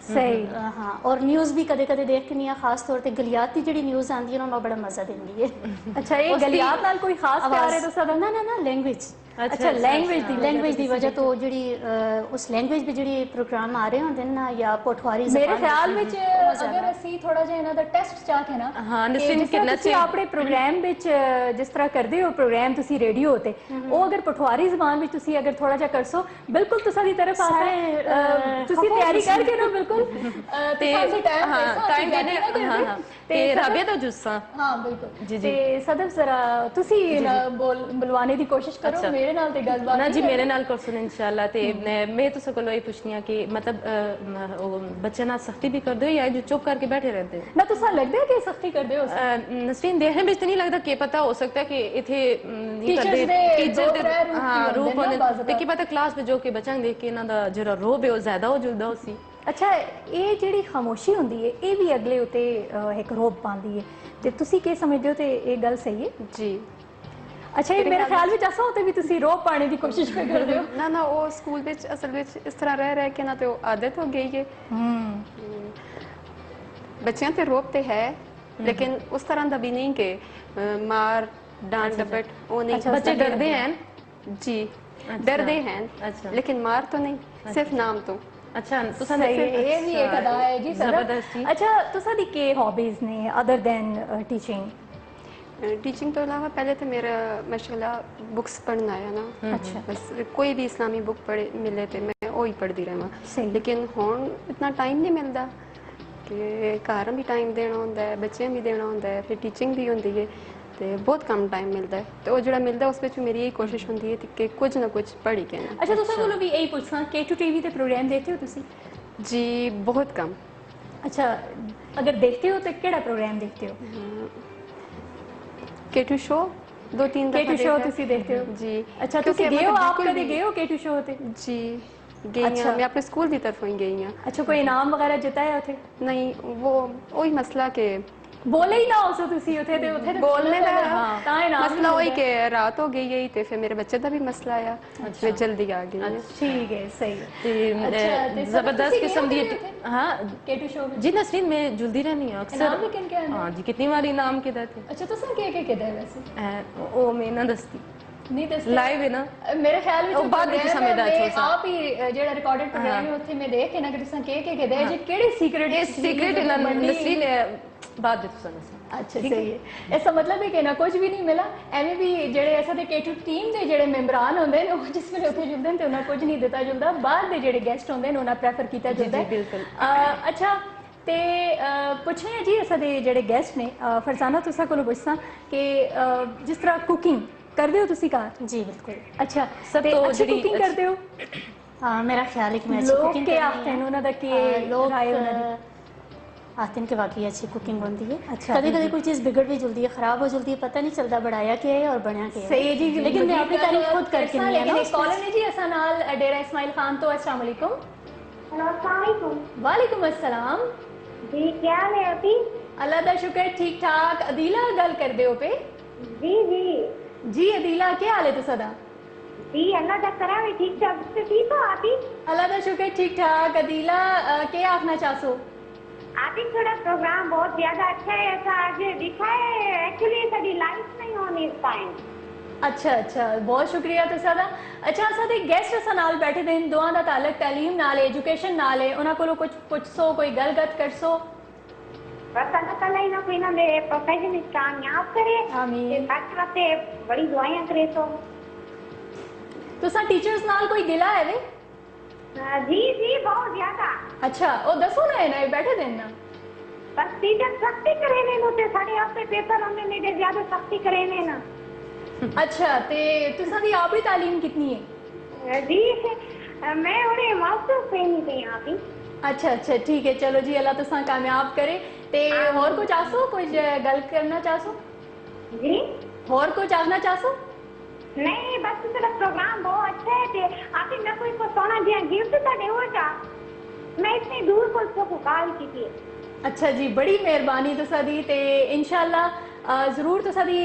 सही। हाँ, और न्यूज़ भी कदे कदे देखनी है, खास तौर पे गलियात की जी न्यूज़ आती है ना, बड़ा मजा देंदी है। अच्छा, ये गलियात नाल कोई खास प्यार है तो सदा? ना ना ना, लैंग्वेज। अच्छा, लैंग्वेज दी वजह तो जी उस लैंग्वेज पे जी प्रोग्राम आ रहे होंगे ना, या पोठवारी मेरे ख्याल ਵਿੱਚ ਅਗਰ ਅਸੀਂ ਥੋੜਾ ਜਿਹਾ ਇਹਨਾਂ ਦਾ ਟੈਸਟ ਚਾਹਤੇ ਨਾ, ਹਾਂ ਨਸੀਮ ਕਿੰਨਾ ਤੁਸੀਂ ਆਪਣੇ ਪ੍ਰੋਗਰਾਮ ਵਿੱਚ ਜਿਸ ਤਰ੍ਹਾਂ ਕਰਦੇ ਹੋ ਪ੍ਰੋਗਰਾਮ ਤੁਸੀਂ ਰੇਡੀਓ ਤੇ, ਉਹ ਅਗਰ ਪਠਵਾਰੀ ਜ਼ਬਾਨ ਵਿੱਚ ਤੁਸੀਂ ਅਗਰ ਥੋੜਾ ਜਿਹਾ ਕਰਸੋ, ਬਿਲਕੁਲ ਤੁਸੀਂ ਦੀ ਤਰਫ ਆ ਸਕਦੇ, ਤੁਸੀਂ ਤਿਆਰੀ ਕਰਕੇ ਨਾ ਬਿਲਕੁਲ ਤੇ ਟਾਈਮ ਦੇਣੇ। ਹਾਂ ਤੇ ਰਾਬੀਆ ਦਾ ਜੁੱਸਾ। ਹਾਂ ਬਿਲਕੁਲ ਜੀ। ਤੇ ਸਦਫ ਜ਼ਰਾ ਤੁਸੀਂ ਬੁਲਵਾਨੇ ਦੀ ਕੋਸ਼ਿਸ਼ ਕਰੋ ਮੇਰੇ ਨਾਲ ਤੇ ਗੱਲਬਾਤ। ਨਾ ਜੀ ਮੇਰੇ ਨਾਲ ਕਰ ਸੁਣ ਇਨਸ਼ਾਅੱਲਾ। ਤੇ ਮੈਂ ਤੁਸੀਂ ਕੋਲੋਂ ਇਹ ਪੁੱਛਣੀ ਆ ਕਿ ਮਤਲਬ ਉਹ ਬੱਚੇ ਨਾਲ ਸਖਤੀ ਵੀ ਕਰਦੇ ਹੋ ਜਾਂ ਜੋ ਚੁੱਪ ਕਰਕੇ ਬੈਠੇ ਰਹਿੰਦੇ ਹੋ? ਨਾ ਤੁਸੀਂ ਲੱਗਦਾ ਕਿ ਸਖਤੀ ਕਰਦੇ ਹੋ? ਨਸਰੀਨ ਦੇਖਣ ਵਿੱਚ ਨਹੀਂ ਲੱਗਦਾ ਕਿ ਪਤਾ ਹੋ ਸਕਦਾ ਕਿ ਇਥੇ ਨਹੀਂ ਕਰਦੇ ਟੀਚਰ ਦੇ ਹਾਂ ਰੂਪ ਹੁੰਦੇ ਤੇ ਕੀ ਪਤਾ ਕਲਾਸ ਵਿੱਚ ਜੋ ਕਿ ਬੱਚਿਆਂ ਨੂੰ ਦੇਖ ਕੇ ਇਹਨਾਂ ਦਾ ਜਿਹੜਾ ਰੋਬ ਹੈ ਉਹ ਜ਼ਿਆਦਾ ਹੋ ਜੁਲਦਾ ਸੀ। ਅੱਛਾ, ਇਹ ਜਿਹੜੀ ਖਾਮੋਸ਼ੀ ਹੁੰਦੀ ਹੈ ਇਹ ਵੀ ਅਗਲੇ ਉਤੇ ਇੱਕ ਰੋਬ ਪਾਉਂਦੀ ਹੈ, ਤੇ ਤੁਸੀਂ ਕੀ ਸਮਝਦੇ ਹੋ? ਤੇ ਇਹ ਗੱਲ ਸਹੀ ਹੈ ਜੀ? ਅੱਛਾ, ਇਹ ਮੇਰੇ ਖਿਆਲ ਵਿੱਚ ਅਸਾਂ ਉਤੇ ਵੀ ਤੁਸੀਂ ਰੋਬ ਪਾਣੇ ਦੀ ਕੋਸ਼ਿਸ਼ ਕਰਦੇ ਹੋ? ਨਾ ਨਾ, ਉਹ ਸਕੂਲ ਵਿੱਚ ਅਸਲ ਵਿੱਚ ਇਸ ਤਰ੍ਹਾਂ ਰਹਿ ਕੇ ਨਾ ਤੇ ਉਹ ਆਦਤ ਹੋ ਗਈ ਹੈ। ਬੱਚਿਆਂ ਤੇ ਰੋਬ ਤੇ ਹੈ, ਲੇਕਿਨ ਉਸ ਤਰ੍ਹਾਂ ਦਾ ਵੀ ਨਹੀਂ ਕਿ ਮਾਰ ਡਾਂਟ ਡਪਟ ਉਹ ਨਹੀਂ। ਬੱਚੇ ਡਰਦੇ ਹਨ ਜੀ, ਡਰਦੇ ਹਨ, लेकिन मार तो नहीं, सिर्फ नाम तो। अच्छा, ਇਹ ਵੀ ਇੱਕ ਅਦਾ ਹੈ ਜੀ ਜ਼ਬਰਦਸਤੀ। ਅੱਛਾ, ਤੁਸੀਂ ਦੀ ਕੀ ਹੌਬੀਜ਼ ਨੇ ਅਦਰ ਦੈਨ ਟੀਚਿੰਗ? टीचिंग तो अलावा पहले तो मेरा माशाल्लाह बुक्स पढ़ना आया ना। अच्छा, बस कोई भी इस्लामी बुक पढ़े मिले तो मैं वही पढ़ती रहा। लेकिन हुण इतना टाइम नहीं मिलता कि घर भी टाइम देना होंदा है, बच्चों भी देना होंदा है, फिर टीचिंग भी होंदी है, तो बहुत कम टाइम मिलता है। तो वो जो मिलता उस मेरी यही कोशिश होंदी है कि कुछ ना कुछ पढ़ी के ना। अच्छा, तुसां कोलों भी यही पुछां, K2 TV ते प्रोग्राम देखते हो तुसी? जी बहुत कम। अच्छा, अगर देखते हो तो केड़ा प्रोग्राम देखते हो? K2 शो 2-3 दफा K2 शो तुसी देखते हो जी? अच्छा, तुसी गए हो, आप कभी गए हो K2 शो ते? जी गई हूं, मैं अपने स्कूल की तरफों ही गई हूं। अच्छा, कोई इनाम वगैरह जिताया उथे? नहीं, वो वही मसला के बोले ही ना हो तुसी उथे ते उथे बोलने का ता इनाम मसला वही के रात हो गई है, ते फिर मेरे बच्चे का भी मसला आया, मैं जल्दी आ गई। ठीक है, सही है। ते जबरदस्त किस्म दी। हां K2 शो जी नसरीन में जुलदी रहनी है अक्सर। इनाम किन के? हां जी, कितनी बार इनाम के देते? अच्छा, तुसा के दे वैसे? ओ मैं ना दस्ती नहीं दस लाइव है ना मेरे ख्याल में ਉਹ ਬਾਅਦ ਵਿੱਚ ਸਮਝਦਾ ਅੱਛਾ ਆਪ ਹੀ ਜਿਹੜਾ ਰਿਕਾਰਡਡ ਪ੍ਰੋਗਰਾਮ ਹੈ ਉੱਥੇ ਮੈਂ ਦੇਖ ਕੇ ਨਾ ਕਿ ਤੁਸੀਂ ਕੇ ਦੇ ਜੇ ਕਿਹੜੇ ਸੀਕ੍ਰੀਟ ਨਸਰੀਨ ਬਾਅਦ ਵਿੱਚ ਸਾਨੂੰ। अच्छा, सही है। इसका मतलब है कि ना कुछ भी नहीं मिला एवें भी जेडे ऐसा ते K2 टीम दे जेडे मेंबरान होंदे ने, ਉਹ ਜਿਸ ਵੇਲੇ ਉੱਥੇ ਜੁਲਦੇ ਨੇ ਤੇ ਉਹਨਾਂ ਕੁਝ ਨਹੀਂ ਦਿੱਤਾ ਜੁਲਦਾ, ਬਾਹਰ ਦੇ ਜਿਹੜੇ ਗੈਸਟ ਹੁੰਦੇ ਨੇ ਉਹਨਾਂ ਪ੍ਰੈਫਰ ਕੀਤਾ ਜਾਂਦਾ ਹੈ। ਬਿਲਕੁਲ। ਅੱਛਾ, ਤੇ ਪੁੱਛਣੇ ਆ ਜੀ ਅਸਾਂ ਦੇ ਜਿਹੜੇ ਗੈਸਟ ਨੇ, ਫਰਜ਼ਾਨਾ ਤੁਸਾਂ ਕੋਲੋਂ ਪੁੱਛਾਂ ਕਿ ਜਿਸ ਤਰ੍ਹਾਂ ਕੁਕਿੰਗ ਕਰਦੇ ਹੋ ਤੁਸੀਂ ਘਰ? जी बिल्कुल। अच्छा, सब ਤੇ तो अच्छी ਜਿਹੜੀ कुकिंग ਕਰਦੇ ਹੋ? हाँ, मेरा ख्याल है कि मैं अच्छी ਲੋਕ कुकिंग ਕੇ ਆਖਦੇ ਨੇ ਉਹਨਾਂ ਦਾ ਕੀ ਰਾਏ ਉਹਨਾਂ ਦੀ? आते हैं कि वाकई अच्छी कुकिंग होती है। अच्छा, कभी कभी कोई चीज़ बिगड़ भी जल्दी है, ख़राब हो जल्दी है, पता नहीं चलता बनाया क्या है और बनया क्या है। सही जी, लेकिन मैं अपनी तारीफ खुद करके नहीं है ना। लेकिन कॉलर ने जी असा नाल डेरा इस्माइल खान तो अस्सलाम वालेकुम। अस्सलाम वालेकुम। वालेकुम अस्सलाम जी, क्या हाल है अभी? अल्लाह दा शुक्र, ठीक ठाक। अदीला गल कर दे हो पे? जी जी जी अदीला, क्या हाल है तुसा दा? जी, अल्लाह का करा है, ठीक ठाक। से ठीक हो आप ही? अल्लाह दा शुक्र, ठीक ठाक। अदीला क्या आखना चाहसो? आप ही थोड़ा प्रोग्राम बहुत ज्यादा अच्छा है, ऐसा आज दिखा है। एक्चुअली कभी लाइव नहीं होनी इस टाइम। अच्छा अच्छा, बहुत शुक्रिया तुसादा। अच्छा, असां दे गेस्ट असां नाल बैठे दे दोआं दा ताल्लुक तालीम नाल एजुकेशन नाल है, उन्हां कोलों कुछ पुछसो, कोई गलगत करसो। बस अल्लाह ताला इन्हें कोई ना मेरे प्रोफेशन में कामयाब करे। आमीन। बाकी वास्ते बड़ी दुआएं करे। तो तुसां टीचर्स नाल कोई गिला है वे? जी जी बहुत ज्यादा। अच्छा, ओ दसो ना, इन्हें बैठे दे ना। बस टीचर सख्ती करे ने नो ते साढ़े आपसे पेपर हमने ने ज्यादा सख्ती करे ने ना। अच्छा, ते तुसां दी आपकी तालीम कितनी है? जी मैं उन्हें मास्टर्स ट्रेनिंग पे यहाँ पे। अच्छा अच्छा, ठीक है, चलो जी, अल्लाह तुसां कामयाब करे। ते और कुछ आसो, कुछ गल करना चाहसो? जी और कुछ आखना चाहसो? नहीं, बस तेरा प्रोग्राम बहुत अच्छा है। ते आखिर मैं कोई को सोना दिया गिफ्ट ताडे होगा। मैं इतनी दूर को कॉल की थी। अच्छा जी, बड़ी मेहरबानी तुसा दी। ते इंशाल्लाह जरूर तुसा दी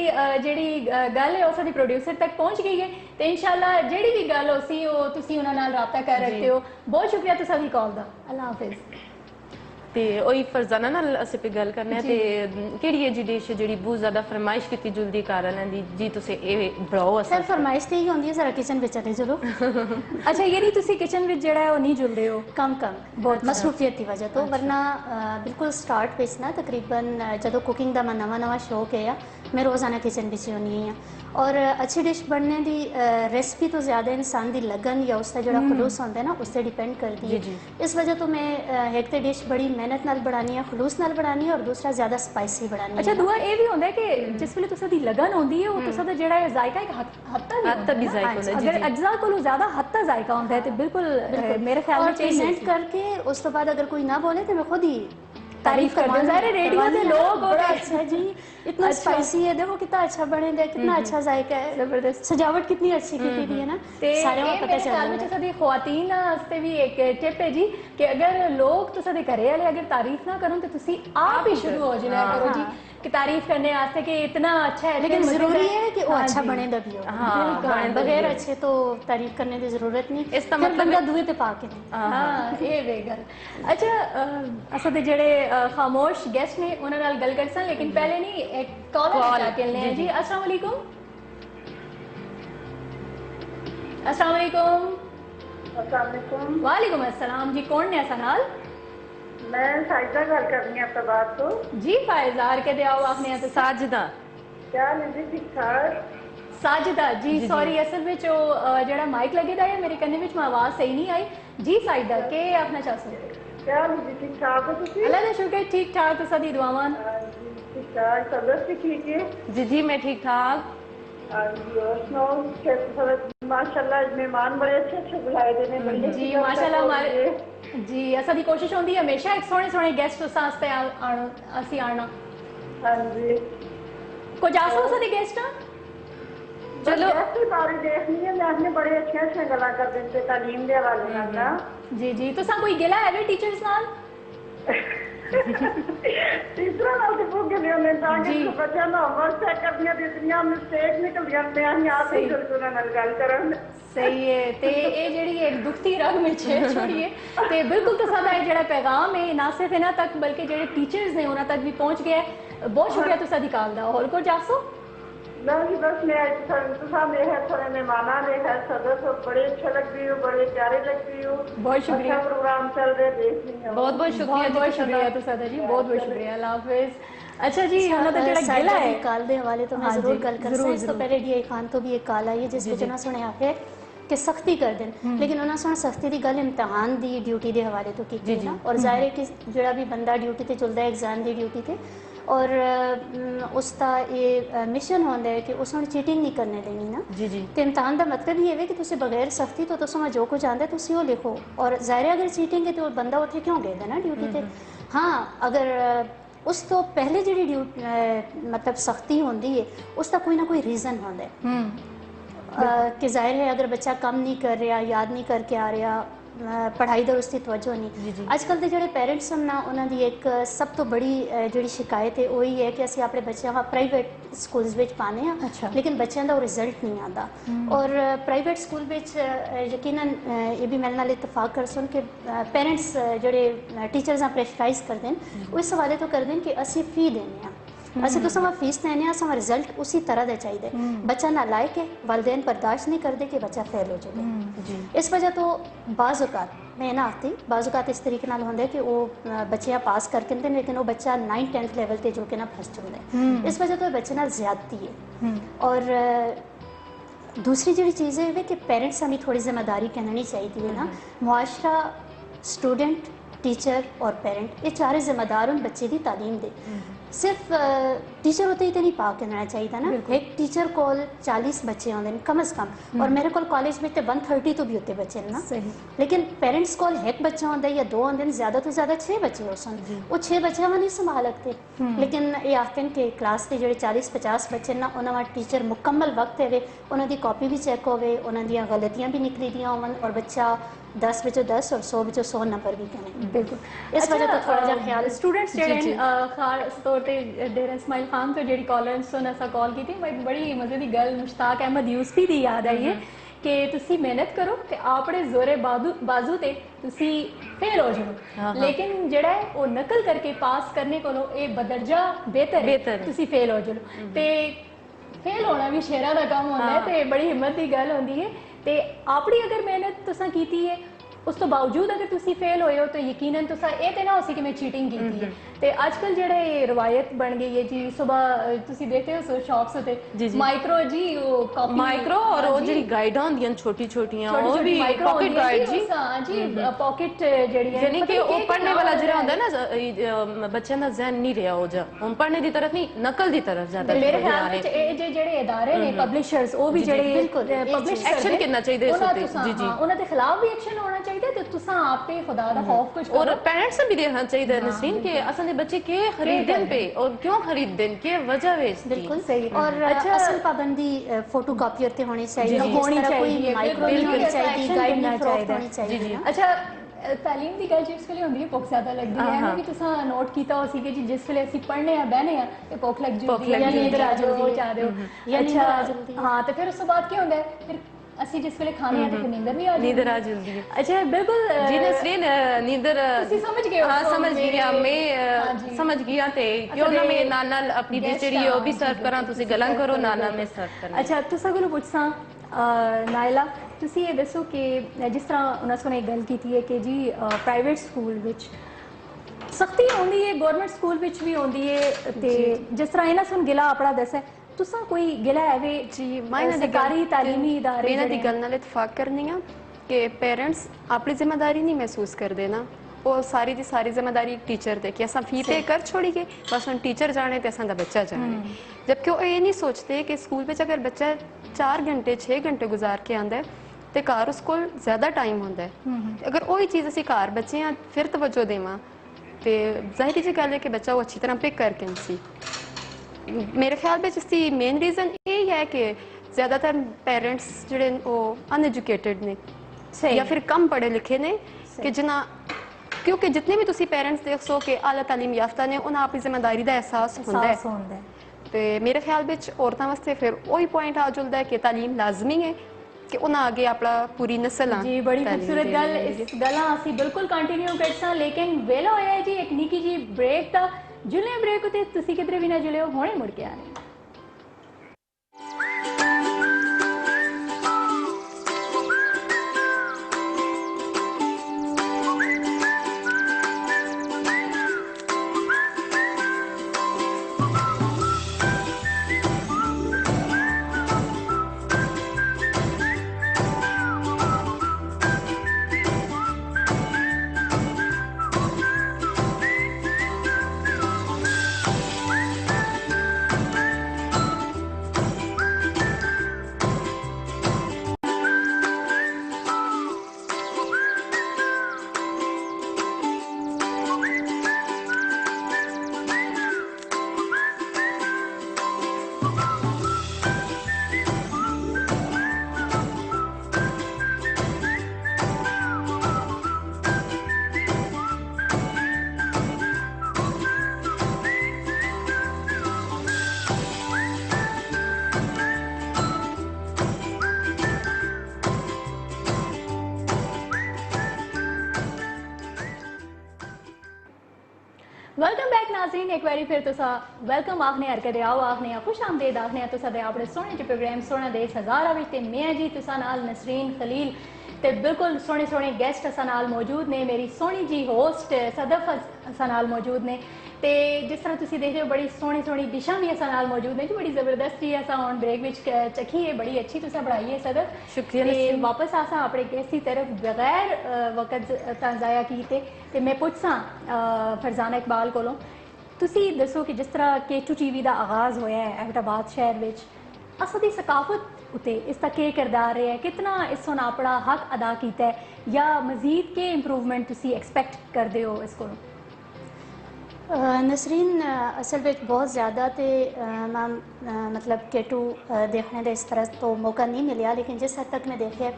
जेड़ी गल है उसा दी प्रोड्यूसर तक पहुंच गई है। ते इंशाल्लाह जेड़ी भी गल होसी वो तुसी उन्हां नाल राबता कर रखते हो। बहुत शुक्रिया तुसा दी कॉल दा। अल्लाह हाफिज। ते ओही फरजाना नाल असीं पे गल करने ते केड़ी जी डिश जेड़ी बहुत ज्यादा फरमाइश कीती जुलदी कर लैंदी जी तुसे ए बनाओ। सर फरमाइश ते ही होंदी है, जरा किचन विच चले चलो। अच्छा, यानी तुसी किचन विच जेड़ा है वो नहीं जुलदे हो? कम बहुत मसरूफियत की वजह तो, वरना बिल्कुल स्टार्ट पे ना तकरीबन जदों कुकिंग दा मैं नवा शौक है, मैं रोज़ाना किचन विच होनी हाँ। और अच्छी डिश बनने दी रेसिपी तो ज़्यादा इंसान दी लगन या उसका जो खलूस होंदा है ना उस पर डिपेंड करती है। इस वजह तो मैं एक तो डिश बड़ी मेहनत नाल बनानी है, खलूस नाल बनानी है, और दूसरा ज़्यादा स्पाइसी बनानी है। अच्छा, दूआ ये भी होंदा है कि जिस वेले तुसा दी लगन होंदी है वो तुसा दा जेड़ा जायका एक हद तक भी जायका होंदा है। अगर अज्जा कोलों ज़्यादा हद तक जायका होंदा है तो बिल्कुल मेरे ख्याल में प्रेजेंट करके उस तो बाद अगर कोई ना बोले तो मैं खुद ही तारीफ कर दूं। ज़ाहिर रेडियो के लोग बड़ा अच्छा है जी, इतना स्पाइसी है, देखो कितना अच्छा बने दे, कितना अच्छा जायका है, जबरदस्त सजावट कितनी अच्छी की थी है ना। सारे वहाँ पता चल में तुसा दी ख्वातीन वास्ते भी एक टिप है जी कि अगर लोग तुसा दे घरे वाले अगर तारीफ ना करो तो तुसी आप ही शुरू हो जाया करो जी कि तारीफ करने वास्ते कि इतना अच्छा है। लेकिन जरूरी है कि वो अच्छा बने दा भी हो। बगैर अच्छे तो तारीफ करने की जरूरत नहीं, इस दा मतलब बंदा दूए ते पा के। हाँ, ये वे गल। अच्छा, असा दे जेड़े खामोश गेस्ट ने उन्हां नाल गल करसां, लेकिन पहले नहीं एक कॉलर जाके ले जी। अस्सलाम वालेकुम। अस्सलाम वालेकुम। अस्सलाम वालेकुम। वालेकुम अस्सलाम जी, कौन ने असा नाल? मैं साइदा गल करनी है बात तो जी। फायजार के दे आओ आपने तो साजिदा क्या जी ठीक ठाक। साजिदा जी, सॉरी असल में जो जेड़ा माइक लगे दा है मेरे कन्ने विच में आवाज सही नहीं आई जी। साइदा के आखना चाहते? क्या जी ठीक ठाक हो तुसी? अल्लाह दा शुक्र, ठीक ठाक। तुसा दी दुआवां? ठीक ठाक, सब ठीक है जी मैं ठीक ठाक। माशाल्लाह मेहमान बड़े अच्छे बुलाए दे ने जी माशाल्लाह। हमारे जी असा दी कोशिश होंदी है हमेशा एक सोहने गेस्ट उस वास्ते असी आना। हां जी, कुछ आसो उस दी गेस्ट चलो गेस्ट की बारी देखनी है। मैं अपने बड़े अच्छे गल्ला कर देते तालीम दे हवाले नाल ना। जी जी, तुसा कोई गिला है वे टीचर्स नाल? तीसरा नाल तो वो गिले होने ताकि बच्चा ना होमवर्क चेक करदियां ते इतनी मिस्टेक निकलदियां मैं आप ही जुर्गुना नाल गल करन। सही है। ते ये जेड़ी एक दुखती रग में छेड़ छोड़िए ते बिल्कुल तुसा दा जेड़ा पैगाम है ना सिर्फ इना तक बल्कि जेड़े टीचर्स ने उन्हां तक भी पहुंच गया है। बहुत शुक्रिया तुसा दी कॉल दा। और कुछ आसो? ना जी बस मैं तुसा में है थोड़े मेहमाना ने है सदस्य बड़े अच्छे लगती हो, बड़े प्यारे लगती हो। बहुत शुक्रिया। अच्छा प्रोग्राम चल रहे देख रही हूं। बहुत बहुत शुक्रिया। बहुत शुक्रिया तुसा दा जी, बहुत बहुत शुक्रिया। अल्लाह हाफिज। अच्छा जी, उन्हां दा जेड़ा गिला है कॉल दे हवाले तो मैं जरूर गल कर सकती। इस तो पहले डीआई खान तो भी एक कॉल आई है जिस विच उन्हां सुने आखे कि सख्ती कर देन, लेकिन उन्हां सुन सख्ती दी गल इम्तिहान दी ड्यूटी दे हवाले तो की ना। और जाहिर है कि जेड़ा भी बंदा ड्यूटी ते चलदा है एग्जाम दी ड्यूटी ते, और उसका ये मिशन होंदा है कि उसने चीटिंग नहीं करने देनी ना। जी जी। तो इम्तिहान का मतलब ये है कि तुसी बगैर सख्ती तो तुम जो कुछ आंदा तुसी वो लिखो। और जाहिर है अगर चीटिंग है तो बंदा उत्थे क्यों गया ना ड्यूटी ते। हाँ, अगर उस तो पहले जी मतलब सख्ती होंदी है उसका कोई ना कोई रीज़न होंदा है कि जाहिर है अगर बच्चा कम नहीं कर रहा, याद नहीं करके आ रहा, पढ़ाई दर उसकी तवज्जो नहीं। अजकल के जोड़े पेरेंट्स हैं ना उन्होंने एक सब तो बड़ी जी शिकायत है वही है कि असं अपने बच्चों का प्राइवेट स्कूल्स में पाने हैं। अच्छा। लेकिन बच्चों का रिजल्ट नहीं आता। और प्राइवेट स्कूल यकीनन ये भी मेरे नाल इतफाक कर सुन कि पेरेंट्स जोड़े टीचर्स प्रेशराइज करते हैं वो इस हवाले तो करते हैं कि असी फी देने ਅਸੀਂ तो समा फीस देने आ समा रिजल्ट उसी तरह दे चाहिए बच्चा नालायक है वालिदैन बर्दाश्त नहीं करते कि बच्चा फेल हो जाए इस वजह तो बाज़ औक़ात मैं ना आती बाज़ औक़ात इस तरीके नाल होंदा है कि वो बच्चे पास करके आंदे लेकिन वो बच्चा 9-10th लेवल ते जो कि ना फर्स्ट होंदा है इस वजह तो बच्चे नाल ज़्यादती है और दूसरी जी चीज़ है कि पेरेंट्स हमें थोड़ी जिम्मेदारी कहनी चाहिए है ना मुआशरा स्टूडेंट टीचर और पेरेंट ये चारे जिम्मेदार उन बच्चे की तालीम दे सिर्फ टीचर होते ही तो नहीं पा के देना चाहिए ना एक टीचर को 40 बच्चे आते हैं कम से कम और मेरे को कॉलेज में तो 130 तो भी होते बच्चे ना सही लेकिन पेरेंट्स को एक बच्चा आता है या 2 आते हैं ज़्यादा तो ज़्यादा 6 बच्चे हो सन वो 6 बच्चों में नहीं संभाल सकते लेकिन ये आखते हैं कि क्लास के जो 40-50 बच्चे ना उन्होंने टीचर मुकम्मल वक्त है उन्होंने कॉपी भी चेक होवे उन्होंने गलतियाँ भी निकली दियाँ होवन और बच्चा 10 ਵਿੱਚੋਂ 10 और 100 ਵਿੱਚੋਂ 100 नंबर भी करें बिल्कुल इस वजह तो थोड़ा जिहा ख्याल स्टूडेंट्स ਜਿਹੜੇ ਖਾਸ ਤੌਰ ਤੇ ਡੇਰ ਇਸਮਾइल ਖਾਨ ਤੋਂ ਜਿਹੜੀ ਕਾਲਰਸ ਤੋਂ ਨਸਾ ਕਾਲ ਕੀਤੀ ਮੈਨੂੰ ਬੜੀ ਮਜ਼ੇ ਦੀ ਗੱਲ ਮੁਸ਼ਤਾਕ ਅਹਿਮਦ ਯੂਸਫੀ ਦੀ ਯਾਦ ਆਈ ਹੈ ਕਿ ਤੁਸੀਂ ਮਿਹਨਤ ਕਰੋ ਤੇ ਆਪਣੇ ਜ਼ੋਰੇ ਬਾਜ਼ੂ ਤੇ ਤੁਸੀਂ ਫੇਲ ਹੋ ਜਾਓ ਲੇਕਿਨ ਜਿਹੜਾ ਉਹ ਨਕਲ ਕਰਕੇ ਪਾਸ ਕਰਨੇ ਕੋਲੋਂ ਇਹ ਬਦਰਜਾ ਬਿਹਤਰ ਹੈ ਤੁਸੀਂ ਫੇਲ ਹੋ ਜਾਓ ਤੇ ਫੇਲ ਹੋਣਾ ਵੀ ਸ਼ੇਰਾਂ ਦਾ ਕੰਮ ਹੁੰਦਾ ਹੈ ਤੇ ਬੜੀ ਹਿੰਮਤ ਦੀ ਗੱਲ ਹੁੰਦੀ ਹੈ ਤੇ ਆਪਣੀ ਅਗਰ ਮਿਹਨਤ ਤੁਸੀਂ ਕੀਤੀ ਹੈ ਉਸ ਤੋਂ ਬਾਵਜੂਦ ਅਗਰ ਤੁਸੀਂ ਫੇਲ ਹੋਏ ਹੋ ਤਾਂ ਯਕੀਨਨ ਤੁਸੀਂ ਇਹ ਤੇ ਨਾ ਹੋ ਸੀ ਕਿ ਮੈਂ ਚੀਟਿੰਗ ਕੀਤੀ ਹੈ ਤੇ ਅੱਜ ਕੱਲ ਜਿਹੜੇ ਰਵਾਇਤ ਬਣ ਗਈ ਹੈ ਜੀ ਸਵੇਰ ਤੁਸੀਂ ਦੇਖਦੇ ਹੋ ਸ਼ੌਪਸ ਉਤੇ ਮਾਈਕਰੋ ਜੀ ਉਹ ਕਾਪੀ ਮਾਈਕਰੋ ਔਰ ਉਹ ਜਿਹੜੀ ਗਾਈਡਾਂ ਹੁੰਦੀਆਂ ਛੋਟੀ ਛੋਟੀਆਂ ਉਹ ਵੀ ਪਾਕਟ ਗਾਈਡ ਜੀ ਹਾਂ ਜੀ ਪਾਕਟ ਜਿਹੜੀ ਹੈ ਯਾਨੀ ਕਿ ਉਹ ਪੜ੍ਹਨੇ ਵਾਲਾ ਜਿਹੜਾ ਹੁੰਦਾ ਨਾ ਬੱਚਿਆਂ ਦਾ ਜ਼ਿਹਨ ਨਹੀਂ ਰਿਹਾ ਹੋ ਜਾ ਹੁਣ ਪੜ੍ਹਨੇ ਦੀ ਤਰਫ ਨਹੀਂ ਨਕਲ ਦੀ ਤਰਫ ਜ਼ਿਆਦਾ ਮੇਰੇ ਖਿਆਲ ਵਿੱਚ ਇਹ ਜਿਹੜੇ ادارے ਨੇ ਪਬਲਿਸ਼ਰਸ ਉਹ ਵੀ ਜਿਹੜੇ ਪਬਲਿਸ਼ ਐਕਸ਼ਨ ਕਰਨਾ ਚਾਹੀਦਾ ਇਸ ਉੱਤੇ ਜੀ ਜੀ ਉਹਨਾਂ ਦੇ ਖਿਲਾਫ ਵੀ ਐਕਸ਼ਨ ਹੋਣਾ ਚਾਹੀਦਾ ਤੇ ਤੁਸੀਂ ਆਪ ਤੇ ਖੁਦਾ ਦਾ ਖੌਫ ਕੁਝ और पेरेंट्स से भी देखना चाहिए नसरीन के असल में बच्चे के खरीदन पे और क्यों खरीदन के वजह वे बिल्कुल सही और असल पाबंदी फोटोकॉपियर ते होनी चाहिए होनी चाहिए माइक्रो होनी चाहिए गाइड ना होनी चाहिए अच्छा तालीम ਦੀ ਗੱਲ ਜਿਸ ਵੇਲੇ ਹੁੰਦੀ ਹੈ ਭੁੱਖ ਜ਼ਿਆਦਾ ਲੱਗਦੀ ਹੈ ਨਾ ਕਿ ਤੁਸੀਂ ਨੋਟ ਕੀਤਾ ਹੋ ਸੀ ਕਿ ਜੀ ਜਿਸ ਵੇਲੇ ਅਸੀਂ ਪੜ੍ਹਨੇ ਆ ਬਹਿਨੇ ਆ ਤੇ ਭੁੱਖ ਲੱਗ ਜਾਂਦੀ ਹੈ ਜਾਂ ਨੀਂਦ ਆ ਜਾਂਦੀ ਹੈ ਚਾਹਦੇ ਹੋ ਅੱਛਾ ਹਾਂ ਤੇ ਫਿਰ ਉਸ ਤੋਂ ਬਾਅਦ ਕੀ ਹੁੰਦਾ ਹੈ ਫਿਰ ਅਸੀਂ ਜਿਸ ਵੇਲੇ ਖਾਣੇ ਆ ਤੇ ਨੀਂਦਰ ਵੀ ਆ ਜਾਂਦੀ ਹੈ ਅੱਛਾ ਬਿਲਕੁਲ ਜੀ ਨਸਰੀਨ ਨੀਂਦਰ ਤੁਸੀਂ ਸਮਝ ਗਏ ਹੋ ਹਾਂ ਸਮਝ ਗਿਆ ਮੈਂ ਸਮਝ ਗਿਆ ਤੇ ਕਿਉਂ ਨਾ ਮੈਂ ਨਾਲ ਨਾਲ ਆਪਣੀ ਡਿਸ਼ ਜਿਹੜੀ ਉਹ ਵੀ ਸਰਵ ਕਰਾਂ ਤੁਸੀਂ ਗੱਲਾਂ ਕਰੋ ਨਾਲ ਨਾਲ ਮੈਂ ਸਰਵ ਕਰਾਂ ਅੱਛਾ ਤੁਸੀਂ ਕੋਲ ਪੁੱਛਾਂ ਨਾਇਲਾ ਤੁਸੀਂ ਇਹ ਦੱਸੋ ਕਿ ਜਿਸ ਤਰ੍ਹਾਂ ਉਹਨਾਂ ਨੇ ਇੱਕ ਗੱਲ ਕੀਤੀ ਹੈ ਕਿ ਜੀ ਪ੍ਰਾਈਵੇਟ ਸਕੂਲ ਵਿੱਚ ਸਖਤੀ ਹੁੰਦੀ ਹੈ ਗਵਰਨਮੈਂਟ ਸਕੂਲ ਵਿੱਚ ਵੀ ਹੁੰਦੀ ਹੈ ਤੇ ਜਿਸ ਤਰ੍ਹਾਂ ਇਹਨਾਂ ਸੁਣ ਗਿਲਾ ਆਪਣਾ ਦੱਸਿਆ तुसा कोई गिला है वे जी मैं सरकारी तालीमी इदारे मैं दी गल नाल इतफाक करनी आ कि पेरेंट्स अपनी जिम्मेदारी नहीं महसूस करते ना वो सारी दी सारी जिम्मेदारी एक टीचर दे कि असां फी पे कर छोड़ीए बस हम टीचर जाने ते असां दा बच्चा जाने जबकि वो ये नहीं सोचते कि स्कूल में अगर बच्चा 4 घंटे 6 घंटे गुजार के आंदा है तो घर उस कोल ज़्यादा टाइम होंदा है अगर वही चीज़ असीं घर बच्चे फिर तवज्जो देवां तो जाहिर जी गल है कि बच्चा वो अच्छी तरह पिक करके सी मेरे ख्याल में इसकी मेन रीज़न यही है कि ज़्यादातर पेरेंट्स जोड़े वो अनएजुकेटेड ने या फिर कम पढ़े लिखे ने कि जिन्ना क्योंकि जितने भी तुसी पेरेंट्स देख सो कि आला तालीम याफ्ता ने उन्हें अपनी जिम्मेदारी का एहसास होंदा है तो मेरे ख्याल में औरतों वास्ते फिर वही पॉइंट आ जुलता है कि तालीम लाजमी है कि उन्हें आगे अपना पूरी नस्ल जी बड़ी खूबसूरत गल इस गल्लां असीं बिल्कुल कंटिन्यू करसां लेकिन वेला होया है जी एक निकी जी ब्रेक दा जुले ब्रेक उते तुसी किधरे भी ना जुलियो हुणे मुड़ के आने नाज़रीन एक बारी फिर तुसा वेलकम आखने हर कदे आओ आखने खुश आमदेद आखने तुसा दे अपने सोहने च प्रोग्राम सोहना देस हज़ारा विच ते मैं जी तुसा नाल नसरीन खलील ते बिल्कुल सोहने सोहने गेस्ट असा नाल मौजूद ने मेरी सोहनी जी होस्ट सदफ असा नाल मौजूद ने ते जिस तरह तुसी देख रहे हो बड़ी सोहनी सोहनी डिशां भी असा नाल मौजूद ने जी बड़ी ज़बरदस्त जी असा ऑन ब्रेक विच चखी है बड़ी अच्छी तुसा बनाई है सदफ शुक्रिया ते नसरीन। वापस आसा अपने गेस्ट की तरफ बगैर वक्त ज़ाया कीते ते मैं पुछसां फरजाना इकबाल कोलों तुसी दसो कि जिस तरह K2TV दा आगाज़ होया है एबटाबाद शहर विच असां दी सकाफत उते इसका के किरदार है कितना इस ने अपना हक अदा किया है या मजीद के इंप्रूवमेंट तुसी एक्सपेक्ट करते हो इसको नसरीन असल में बहुत ज़्यादा तो मैं मतलब K2 देखने का इस तरह तो मौका नहीं मिला लेकिन जिस हद तक मैं देखे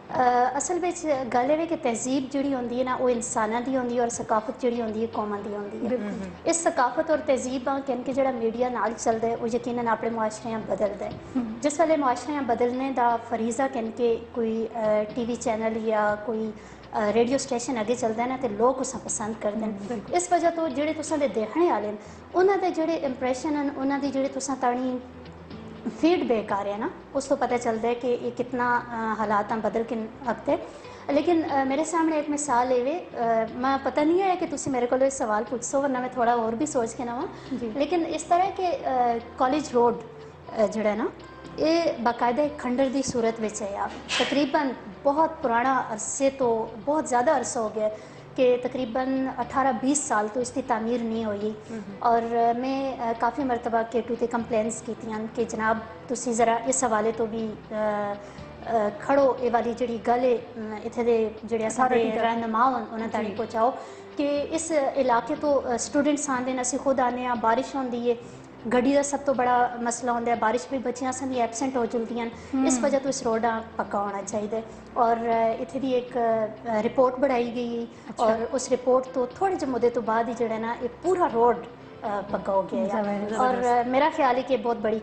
असल में गल है कि तहजीब जी होंगी है ना वो इंसाना की होंगी और सकाफत जी होंगी कौमां की होंगी है इस सकाफत और तहजीब कहन के जो मीडिया नाल चलता है वो यकीनन अपने मुआशरे बदलता है जिस वेले मुआशरे बदलने का फरीज़ा कहन के कोई TV चैनल या कोई रेडियो स्टेशन अगे चलता है ना तो लोग उस पसंद करते हैं इस वजह तो जोड़े तुसां दे देखने वाले उन्होंने जोड़े इंप्रैशन हैं उन्होंने जोड़े तुसां ताणी फीडबैक आ रहे हैं ना उस तो पता चलता है कि ये कितना हालात बदल के हकते लेकिन मेरे सामने एक मिसाल है मैं पता नहीं है कि तुसी मेरे को सवाल पूछो वरना मैं थोड़ा और भी सोच के ना लेकिन इस तरह के कॉलेज रोड जोड़ा है ना ये बाकायदा एक खंडर की सूरत में है आप तकरीबन बहुत पुराना अरसे तो बहुत ज़्यादा अरसा हो गया कि तकरीबन 18-20 साल तो इसकी तामीर नहीं हुई और मैं काफ़ी मरतबा K2 ते कंप्लेंट्स की कि जनाब तुसी ज़रा इस हवाले तो भी खड़ो ये वाली जी गल है इतने दे जेड़े सारे रहनुमा उन्हें तक पहुँचाओ कि इस इलाके तो स्टूडेंट्स आते हैं असी खुद आने बारिश होंगी है गड्डी का सब तो बड़ा मसला होता है बारिश भी बच्चियां सी एबसेंट हो चुकी हैं इस वजह तो इस रोड पक्का होना चाहिए और इतने की एक रिपोर्ट बनाई गई और उस रिपोर्ट तो थोड़े जे मुद्दे तो बाद ही जो ना ये पूरा रोड पक्का हो गया है और मेरा ख्याल है कि बहुत बड़ी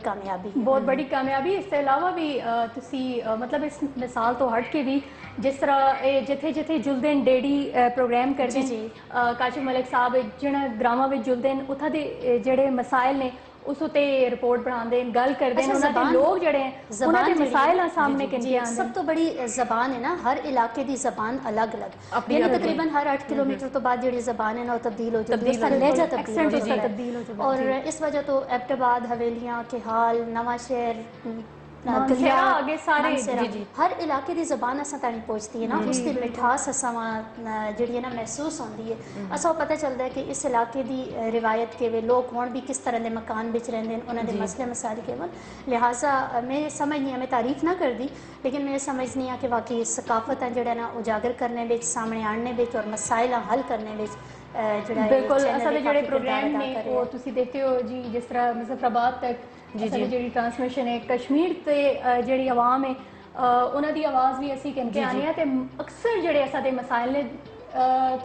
कामयाबी इसके अलावा भी तुसी मतलब इस मिसाल तो हट के भी जिस तरह जिथे जिथे जुलदेन डेडी प्रोग्राम करते हैं काशिफ मलिक साहब जिन्हें ग्रामां विच जुलदेन उत्थां दे जेड़े मसाइल ने उस उत्ते रिपोर्ट बनाते हैं गल करते हैं उन्हां दे लोग जड़े हैं उन्हां दे मसाइल सामने किनके आंदे सब तो बड़ी ज़बान है ना हर इलाके की ज़बान अलग अलग यानी तकरीबन हर 8 किलोमीटर तो बाद जी ज़बान है ना वो तब्दील हो जाती है उसका लहजा तब्दील हो जाता है और इस वजह तो एबटाबाद हवेलियाँ के हाल नवा शहर आगे सारे हर इलाके की ज़बान असा ताणी पहुँचती है ना उसकी मिठास असा जी ना महसूस होती है असा पता चलता है कि इस इलाके की रिवायत के वे लोग हों भी किस तरह के मकान बिच रहते हैं उन्होंने मसले मसाइल के लिहाजा मैं समझनी है मैं तारीफ ना कर दी लेकिन मैं समझनी हाँ कि वाकई सकाफत जो ना उजागर करने सामने आने और मसाइल हल करने बिल्कुल असल जो प्रोग्राम ने वो तुसी देखते हो जी जिस तरह मुजफ्फराबाद तक जी ट्रांसमिशन है कश्मीर ते जी आवाम है उन्हों की आवाज़ भी असी कहते आने हैं तो अक्सर जोड़े असादे मसाइल ने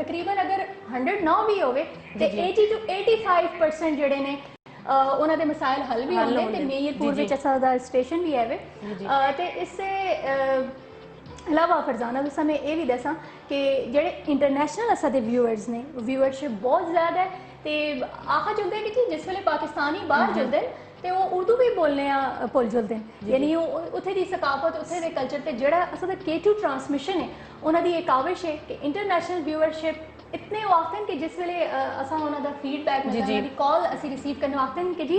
तकरीबन अगर 100 ना भी हो 85% जोड़े ने उन्होंने मसाइल हल भी होंगे तो मीरपुर में असा स्टेशन भी है तो इससे अलावा फरजाना तुसा मैं ये भी दसा कि जेडे इंटरनेशनल असा दे व्यूअर्स ने व्यूअरशिप बहुत ज़्यादा है तो आखा चलते हैं कि जिस वेले पाकिस्तानी बाहर चलते हैं तो वो उर्दू भी बोलने भुल जुलते हैं यानी उत्थे दी सकाफत उत्थे दे कल्चर ते जेड़ा असा K2 ट्रांसमिशन है उन्होंने एक काविश है कि इंटरनेशनल व्यूअरशिप इतने आखते हैं कि जिस वेले असा उन्हों का फीडबैक उन्होंने कॉल असी रिसीव करने आखते हैं कि जी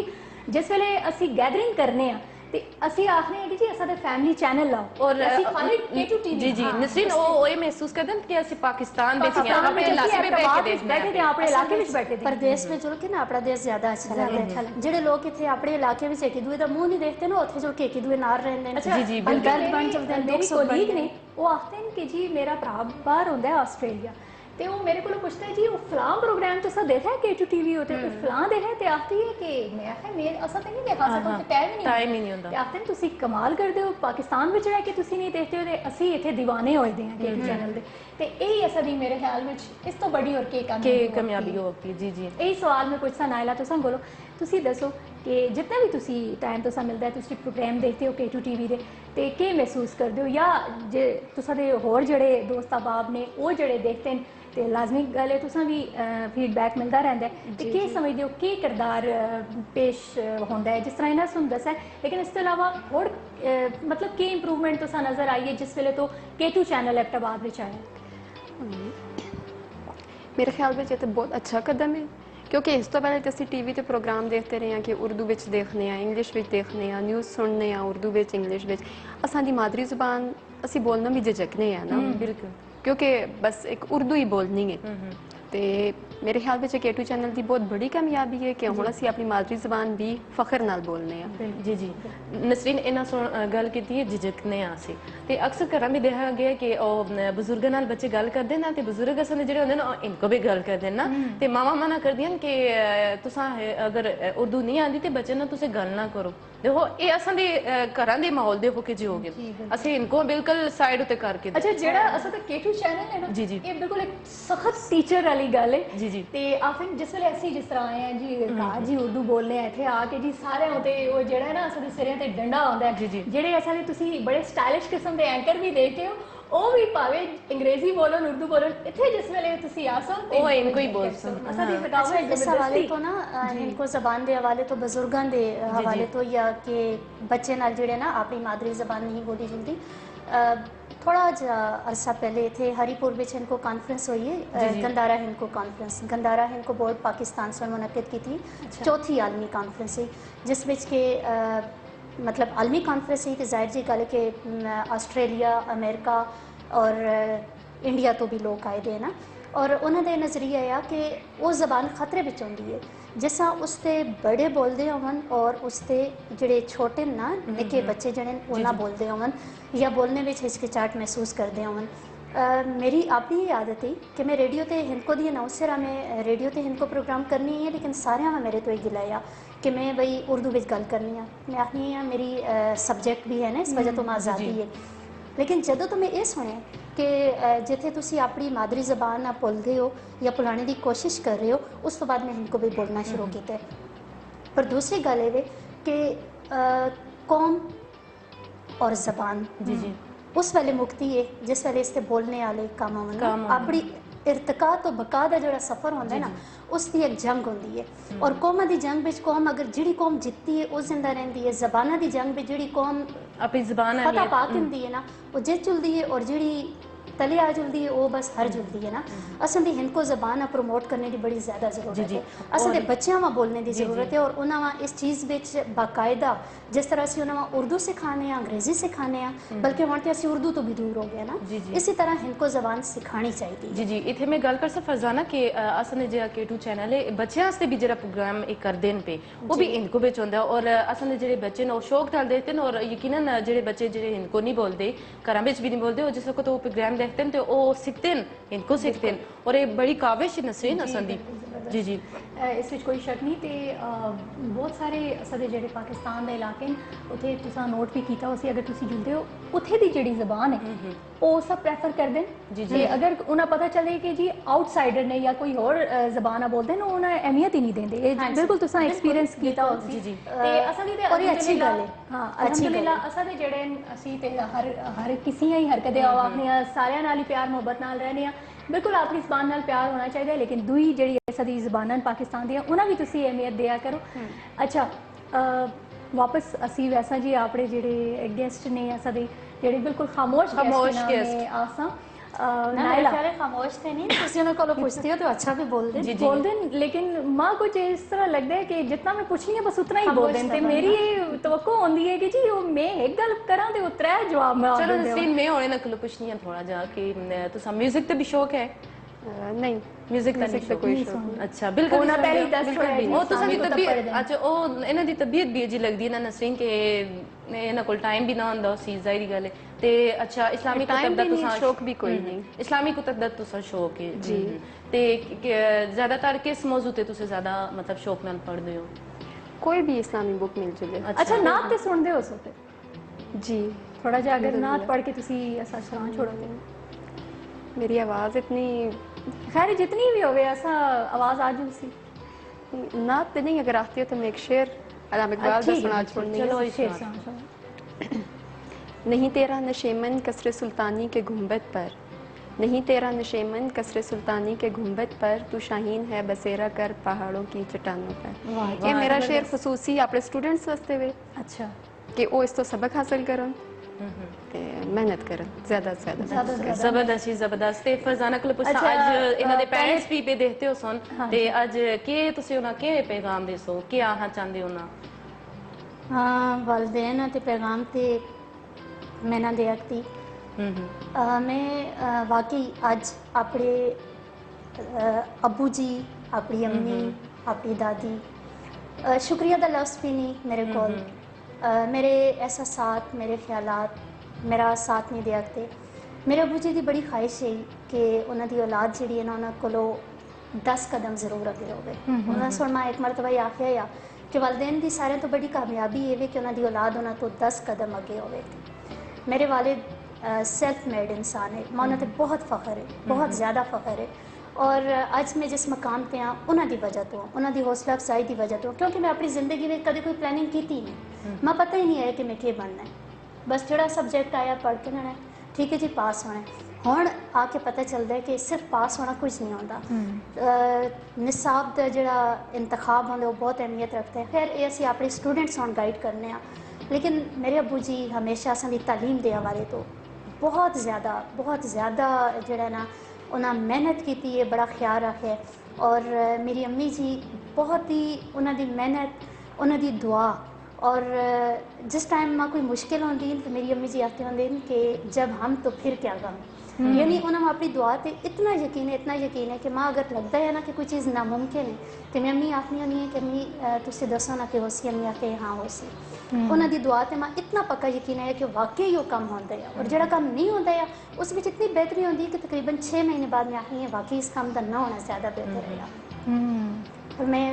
जिस वेले असी गैदरिंग करने ते असी आखने हैं कि जी असा फैमिली चैनल लाओ और असी खाली K2 TV जी नसरीन वो ये महसूस करते हैं कि असी पाकिस्तान में अपने इलाके में बैठे थे अपने इलाके में बैठे थे परदेश में जुड़ के ना अपना देश ज्यादा अच्छा लगता है जेडे लोग इतने अपने इलाके में एक दूए का मुंह नहीं देखते ना उत्थे जुड़ के एक दूए नाल रहंदे ने जी दर्द बन चलते हैं मेरी कोलीग ने वो आखते हैं कि जी मेरा भरा बाहर होंदा है ऑस्ट्रेलिया तो वो मेरे को पूछता है जी वो फलां प्रोग्राम तो सब देखा है K2 TV होते तो फलां देखा है तो आखती है कि मैं आखिर मेरे असा तो नहीं देखा सकता तो टाइम ही नहीं होता आखते हैं तुसी कमाल करते हो पाकिस्तान में रह के तुसी नहीं देखते हो तो असी इतने दीवाने होते हैं K2 चैनल के तो यही असा दी मेरे ख्याल में इस तो बड़ी और कामयाबी होती है जी यही सवाल मैं पूछता नायला तुसा बोलो तुसी दसो कि जितना भी तुसी टाइम तुसा मिलता है तुसी प्रोग्राम देखते हो K2 TV दे ते के महसूस करते हो या जे तुसा दे होर जड़े दोस्त अहबाब ने वो जड़े देखते हैं ਤੇ ਲਾਜ਼ਮੀ ਗੱਲ ਹੈ ਤੁਸੀਂ ਵੀ ਫੀਡਬੈਕ ਮਿਲਦਾ ਰਹਿੰਦਾ ਹੈ ਤੇ ਕੀ ਸਮਝਦੇ ਹੋ ਕੀ ਕਿਰਦਾਰ ਪੇਸ਼ ਹੁੰਦਾ ਹੈ ਜਿਸ ਤਰ੍ਹਾਂ ਇਹਨਾਂ ਨੂੰ ਦੱਸਿਆ ਲੇਕਿਨ ਇਸ ਤੋਂ ਇਲਾਵਾ ਹੋਰ ਮਤਲਬ ਕੀ ਇੰਪਰੂਵਮੈਂਟ ਤੁਸੀਂ ਨਜ਼ਰ ਆਈ ਹੈ ਜਿਸ ਵੇਲੇ ਤੋਂ K2 ਚੈਨਲ ਐਬਟਾਬਾਦ ਵਿੱਚ ਆਇਆ ਮੇਰੇ ਖਿਆਲ ਵਿੱਚ ਇਹ ਤਾਂ ਬਹੁਤ ਅੱਛਾ ਕਦਮ ਹੈ ਕਿਉਂਕਿ ਇਸ ਤੋਂ ਪਹਿਲੇ ਤਾਂ ਅਸੀਂ ਟੀਵੀ ਤੇ ਪ੍ਰੋਗਰਾਮ ਦੇਖਦੇ ਰਹੇ ਹਾਂ ਕਿ ਉਰਦੂ ਵਿੱਚ ਦੇਖਦੇ ਹਾਂ ਇੰਗਲਿਸ਼ ਵਿੱਚ ਦੇਖਦੇ ਹਾਂ ਨਿਊਜ਼ ਸੁਣਦੇ ਹਾਂ ਉਰਦੂ ਵਿੱਚ ਇੰਗਲਿਸ਼ ਵਿੱਚ ਅਸਾਂ ਦੀ ਮਾਦਰੀ ਜ਼ੁਬਾਨ ਅਸੀਂ ਬੋਲਣਾ ਵੀ ਝਿਜਕਨੇ ਆ ਨਾ ਬਿਲਕੁਲ ਕਿਉਂਕਿ ਬਸ ਇੱਕ ਉਰਦੂ ਹੀ ਬੋਲਣੀ ਹੈ ਤੇ ਮੇਰੇ ਖਿਆਲ ਵਿੱਚ K2 ਚੈਨਲ ਦੀ ਬਹੁਤ ਬੜੀ ਕਾਮਯਾਬੀ ਹੈ ਕਿ ਹੁਣ ਅਸੀਂ ਆਪਣੀ ਮਾਦਰੀ ਜ਼ੁਬਾਨ ਵੀ ਫਖਰ ਨਾਲ ਬੋਲਨੇ ਆ ਜੀ ਜੀ ਨਸਰੀਨ ਇਹਨਾਂ ਗੱਲ ਕੀਤੀ ਹੈ ਝਿਜਕਨੇ ਆ ਅਸੀਂ ਤੇ ਅਕਸਰ ਘਰਾਂ ਵੀ ਦੇਖਿਆ ਗਿਆ ਕਿ ਉਹ ਬਜ਼ੁਰਗਾਂ ਨਾਲ ਬੱਚੇ ਗੱਲ ਕਰਦੇ ਨਾ ਤੇ ਬਜ਼ੁਰਗ ਅਸਾਂ ਦੇ ਜਿਹੜੇ ਹੁੰਦੇ ਨਾ ਇਨਕੋ ਵੀ ਗੱਲ ਕਰਦੇ ਨਾ ਤੇ ਮਾਵਾਂ ਮਨਾ ਕਰਦੀਆਂ ਕਿ ਤੁਸੀਂ ਅਗਰ ਉਰਦੂ ਨਹੀਂ ਆਂਦੀ ਤੇ ਬੱਚੇ ਨਾਲ ਤੁਸੀਂ ਗੱਲ ਨਾ ਕਰੋ ਦੇਖੋ ਇਹ ਅਸਾਂ ਦੇ ਘਰਾਂ ਦੇ ਮਾਹੌਲ ਦੇ ਹੋ ਕੇ ਜਿਓਗੇ ਅਸੀਂ ਇਨਕੋ ਬਿਲਕੁਲ ਸਾਈਡ ਉਤੇ ਕਰਕੇ ਅੱਛਾ ਜਿਹੜਾ ਅਸਾਂ ਤਾਂ K2 ਚੈਨਲ ਹੈ ਨਾ ਜੀ ਜੀ ਇਹ ਬਿਲਕੁਲ ਇੱਕ ਸਖਤ ਟੀਚਰ ਵਾਲੀ ਗੱਲ ਹੈ ਜੀ ਜੀ ਤੇ ਆਫਨ ਜਿਸ ਵੇਲੇ ਅਸੀਂ ਜਿਸ ਤਰ੍ਹਾਂ ਆਏ ਆ ਜੀ ਘਰ ਜੀ ਉਰਦੂ ਬੋਲਨੇ ਆ ਇੱਥੇ ਆ ਕੇ ਜੀ ਸਾਰਿਆਂ ਉਤੇ ਉਹ ਜਿਹੜਾ ਹੈ ਨਾ ਅਸਾਂ ਦੇ ਸਿਰਿਆਂ ਤੇ ਡੰਡਾ ਆਉਂਦਾ ਜਿਹੜੇ ਅਸਾਂ ਦੇ ਤੁਸੀਂ ਬੜੇ ਸਟਾਈਲਿਸ਼ ਕਿਸਮ ਦੇ ਐਂਕਰ ਵੀ ਦੇਖਦੇ ਹੋ ਉਹ ਵੀ ਭਾਵੇਂ ਅੰਗਰੇਜ਼ੀ ਬੋਲਣ ਉਰਦੂ ਬੋਲਣ ਇੱਥੇ ਜਿਸ ਵੇਲੇ ਤੁਸੀਂ ਆਸੋ ਉਹ ਇਨਕੋ ਹੀ ਬੋਲ ਸਨ ਅਸਾਂ ਦੀ ਥਕਾਵਟ इस हवाले तो ना इनको जबान के हवाले तो बुजुर्गों के हवाले तो या कि बच्चे नाल जिहड़े ना अपनी मादरी जबान नहीं बोली जल्दी थोड़ा अरसा पहले थे हरीपुर में इनको कॉन्फ्रेंस हुई है गंदारा हिंद को कॉन्फ्रेंस गंदारा हिंद को बोर्ड पाकिस्तान से मुनक्किद की थी चौथी आलमी कॉन्फ्रेंस है जिस विच के मतलब आलमी कॉन्फ्रेंस ही तो जाहिर जी गल कि आस्ट्रेलिया अमेरिका और इंडिया तो भी लोग आए दे ना और उन्होंने नज़रिया आ कि वो ज़बान खतरे में आती है जिस उसते बड़े बोलते होवन और उसते जड़े छोटे ना निके बच्चे जड़े उन्हें बोलते होवन या बोलने में हिचकिचाहट महसूस करते होवन मेरी अपनी ही आदत है कि मैं रेडियो ते हिंद को दी अनाउंसर हाँ मैं रेडियो ते हिंद को प्रोग्राम करनी है लेकिन सारे में मेरे तो ये गिलाया कि मैं बई उर्दू में गल करनी है मैं आखनी हाँ मेरी सब्जेक्ट भी है ना इस वजह तो मैं आज़ादी है लेकिन जदों तो मैं ये सुने कि जिथे तुसी अपनी मादरी जबान ना भुलते हो या भुलाने की कोशिश कर रहे हो उस तो बाद मैं इनको भी बोलना शुरू किया पर दूसरी गल ये कि कौम और जबान जी जी उस वेले मुक्ति है जिस वेले इससे बोलने वाले काम अपनी इरतका तो बका का जो सफ़र होता है ना उसकी एक जंग होती है और कौमां की जंग में कौम अगर जिहड़ी कौम जितती है वो जिंदा रहिंदी है ज़बानां की जंग में जिहड़ी कौम अपनी ज़बान फतह पा के हुंदी है ना वो जित जुलदी है और जिहड़ी तले आ जुलदी है वो बस हर जुलदी है ना असां दी हिंद को ज़बान प्रमोट करने की बड़ी ज़्यादा ज़रूरत है असां दे बच्चों में बोलने की ज़रूरत है और उन्होंने इस चीज़ में बाकायदा जिस तरह से उन्होंने उर्दू सिखाने अंग्रेज़ी सिखाने बल्कि हुण ते असीं उर्दू तो भी दूर हो गए ना इसी तरह हिंद को ज़बान सिखानी चाहिए जी जी इत्थे मैं गल कर फरजाना कि असां दे जेह्ड़ा K2 चैनल है बच्चें आस्ते भी जेह्ड़ा प्रोग्राम एक करदे न पे वो भी हिंदको बिच होंदा और असां दे जेह्ड़े बच्चे न ओह् शौक नाल देखदे न और यकीनन जेह्ड़े बच्चे जेह्ड़े हिंदको नहीं बोलदे घरां बिच भी नहीं बोलदे और जिस वक्त वो प्रोग्राम देखते न ते ओह् सीखते न इनको सीखते न और ये बड़ी काविश नसरीन असां दी जी जी इस विच कोई शक नहीं ते बहुत सारे असां दे जेह्ड़े पाकिस्तान दे इलाके न उत्थे तुसां नोट भी कीता उसी अगर तुसीं जुलदे हो उत्थे दी जेह्ड़ी ज़बान है वो सब प्रेफर करदे न जी जी अगर उन्हें पता चले कि जी आउटसाइडर ने या कोई होर ज़बान बोलदे न उन्हें अहमियत ही नहीं देंदे बिल्कुल तुसां एक्सपीरियंस कीता जी जी ते असां दी ते और ये अच्छी गल है हाँ अल्हम्दुलिल्लाह असां दे जेह्ड़े असीं ते हर किसी ही हरकत आखने सारियां नाल ही प्यार मुहब्बत नाल रहने बिल्कुल अपनी ज़बान नाल प्यार होना चाहिए लेकिन दुई जेह्ड़ी साडी ज़बानां पाकिस्तान दी उन्हें भी तुसीं अहमियत दिया करो अच्छा वापस असी वैसा जी अपने जेह्ड़े गेस्ट ने असां दे जेह्ड़े बिल्कुल खामोश गेस्ट आसां नायला खामोश थे नहीं तुसी उन्हें कोलों पूछती हो तो अच्छा भी बोल दे लेकिन मां कुछ इस तरह लगता है कि जितना मैं पूछनी है बस उतना ही बोल दें ते मेरी तवक्को होंदी है कि जी मैं एक गल करां ते त्रै जवाब मैं चलो नसीन मैं होने नकल पूछनी है थोड़ा जा कि तुसा म्यूजिक ते भी शौक है नहीं म्यूजिक तो कोई शौक अच्छा बिल्कुल ना पहले 10 भी वो तुसा दी तबीयत अच्छा ओ इना दी तबीयत भी जी लगदी है ना नसरीन के इना कोल टाइम भी ना होंदा सी जाहिर गल है ते अच्छा इस्लामी कुतब दा तुसा शौक भी कोई नहीं इस्लामी कुतब दा तुसा शौक है जी ते ज्यादातर किस मौजू ते तुसे ज्यादा मतलब शौक नाल पढ़दे हो कोई भी इस्लामी बुक मिल जाए अच्छा नात ते सुनदे हो सो जी थोड़ा जा अगर नात पढ़ के तुसी ऐसा सुना छोड़ोगे मेरी आवाज़ इतनी खैर जितनी भी होवे ऐसा आवाज़ आ जू सी नात पे नहीं अगर आती हो तो मैं एक शेर अलामा इकबाल का सुना छोड़नी चलो शेर सुना नहीं तेरा नशेमन कसरे सुल्तानी के गुंबद पर नहीं तेरा नशेमन कसरे सुल्तानी के गुंबद पर, तू शाहीन है बसेरा कर पहाड़ों की चट्टानों पर। ये मेरा शेर खसूसी अपने स्टूडेंट्स वास्ते वे अच्छा कि वो इस तो सबक हासिल करन ते मेहनत करन ज़्यादा से ज़्यादा। ਜ਼ਬਰਦਸਤ ਜੀ ਜ਼ਬਰਦਸਤ। ਤੇ ਫਰਜ਼ਾਨਾ ਕੋਲ ਪੁੱਛਾਂ ਅੱਛਾ, ਅੱਜ ਇਹਨਾਂ ਦੇ ਪਹਿਲੇ- ਪੈਰੈਂਟਸ ਵੀ ਪੇ ਦੇਖਦੇ ਹੋ ਸਨ ਤੇ ਅੱਜ ਕੀ ਤੁਸੀਂ ਉਹਨਾਂ ਕਿਵੇਂ ਪੈਗਾਮ ਦੇਸੋ ਕੀ ਆਹ ਚਾਹੁੰਦੇ ਹੋ ਨਾ? हाँ वालदेन ते पैगाम ते मैं ना दिया थी मैं वाकई आज अपने अबू जी, अपनी अम्मी, अपनी दादी, शुक्रिया दा लफ्ज़ भी नहीं मेरे को, मेरे एहसासात, मेरे ख्यालात मेरा साथ नहीं दिया थे। मेरे अबू जी की बड़ी ख्वाहिश है कि उन्होंने औलाद जी है ना उन्होंने को 10 कदम जरूर अगे होवे। उन्होंने सुनना एक मरतबा आख्या या कि वालदेन की सारे तो बड़ी कामयाबी ये कि उन्होंने औलाद उन्होंने तो 10 कदम अगे होवे। मेरे वालिद सेल्फ मेड इंसान है, मैं उन्होंने बहुत फ़ख्र है, बहुत ज़्यादा फ़ख्र है। और अज मैं जिस मकाम पे हाँ उन्होंने वजह तो, उन्होंने हौसला अफजाई की वजह तो, क्योंकि मैं अपनी ज़िंदगी में कभी कोई प्लानिंग की थी नहीं, मैं पता ही नहीं है कि मैं क्या बनना है। बस जोड़ा सब्जेक्ट आया पढ़ के ना ठीक है जी पास होना है। हुण आके पता चलता है कि सिर्फ पास होना कुछ नहीं होता। निसाब का जोड़ा इंतखाब होंगे वो बहुत अहमियत रखते हैं। फिर ये असी अपने स्टूडेंट्स हों गाइड करने, लेकिन मेरे अबू जी हमेशा असां दी तालीम दे हवाले तो बहुत ज़्यादा जोड़ा ना उन्हें मेहनत की है, बड़ा ख्याल रखे। और मेरी अम्मी जी बहुत ही उन्होंने मेहनत, उन्होंने दुआ, और जिस टाइम माँ कोई मुश्किल होती तो मेरी अम्मी जी आते होंगे कि जब हम तो फिर क्या गम, यानी उन्होंने अपनी दुआ ते इतना यकीन है कि माँ अगर लगता है ना कि कोई चीज़ नामुमकिन है तो मैं अम्मी आखनी होनी है कि अम्मी तुझे दसो ना कि हो सी, अम्मी आके हाँ हो सी। उन्होंने दुआ ते माँ इतना पक्का यकीन है कि वाकई वो काम होता है, और जो काम नहीं होता है उस बीच इतनी बेहतरी होती है कि तकरीबन 6 महीने बाद मैं आखनी है वाकई इस काम का ना होना ज़्यादा बेहतर है। और मैं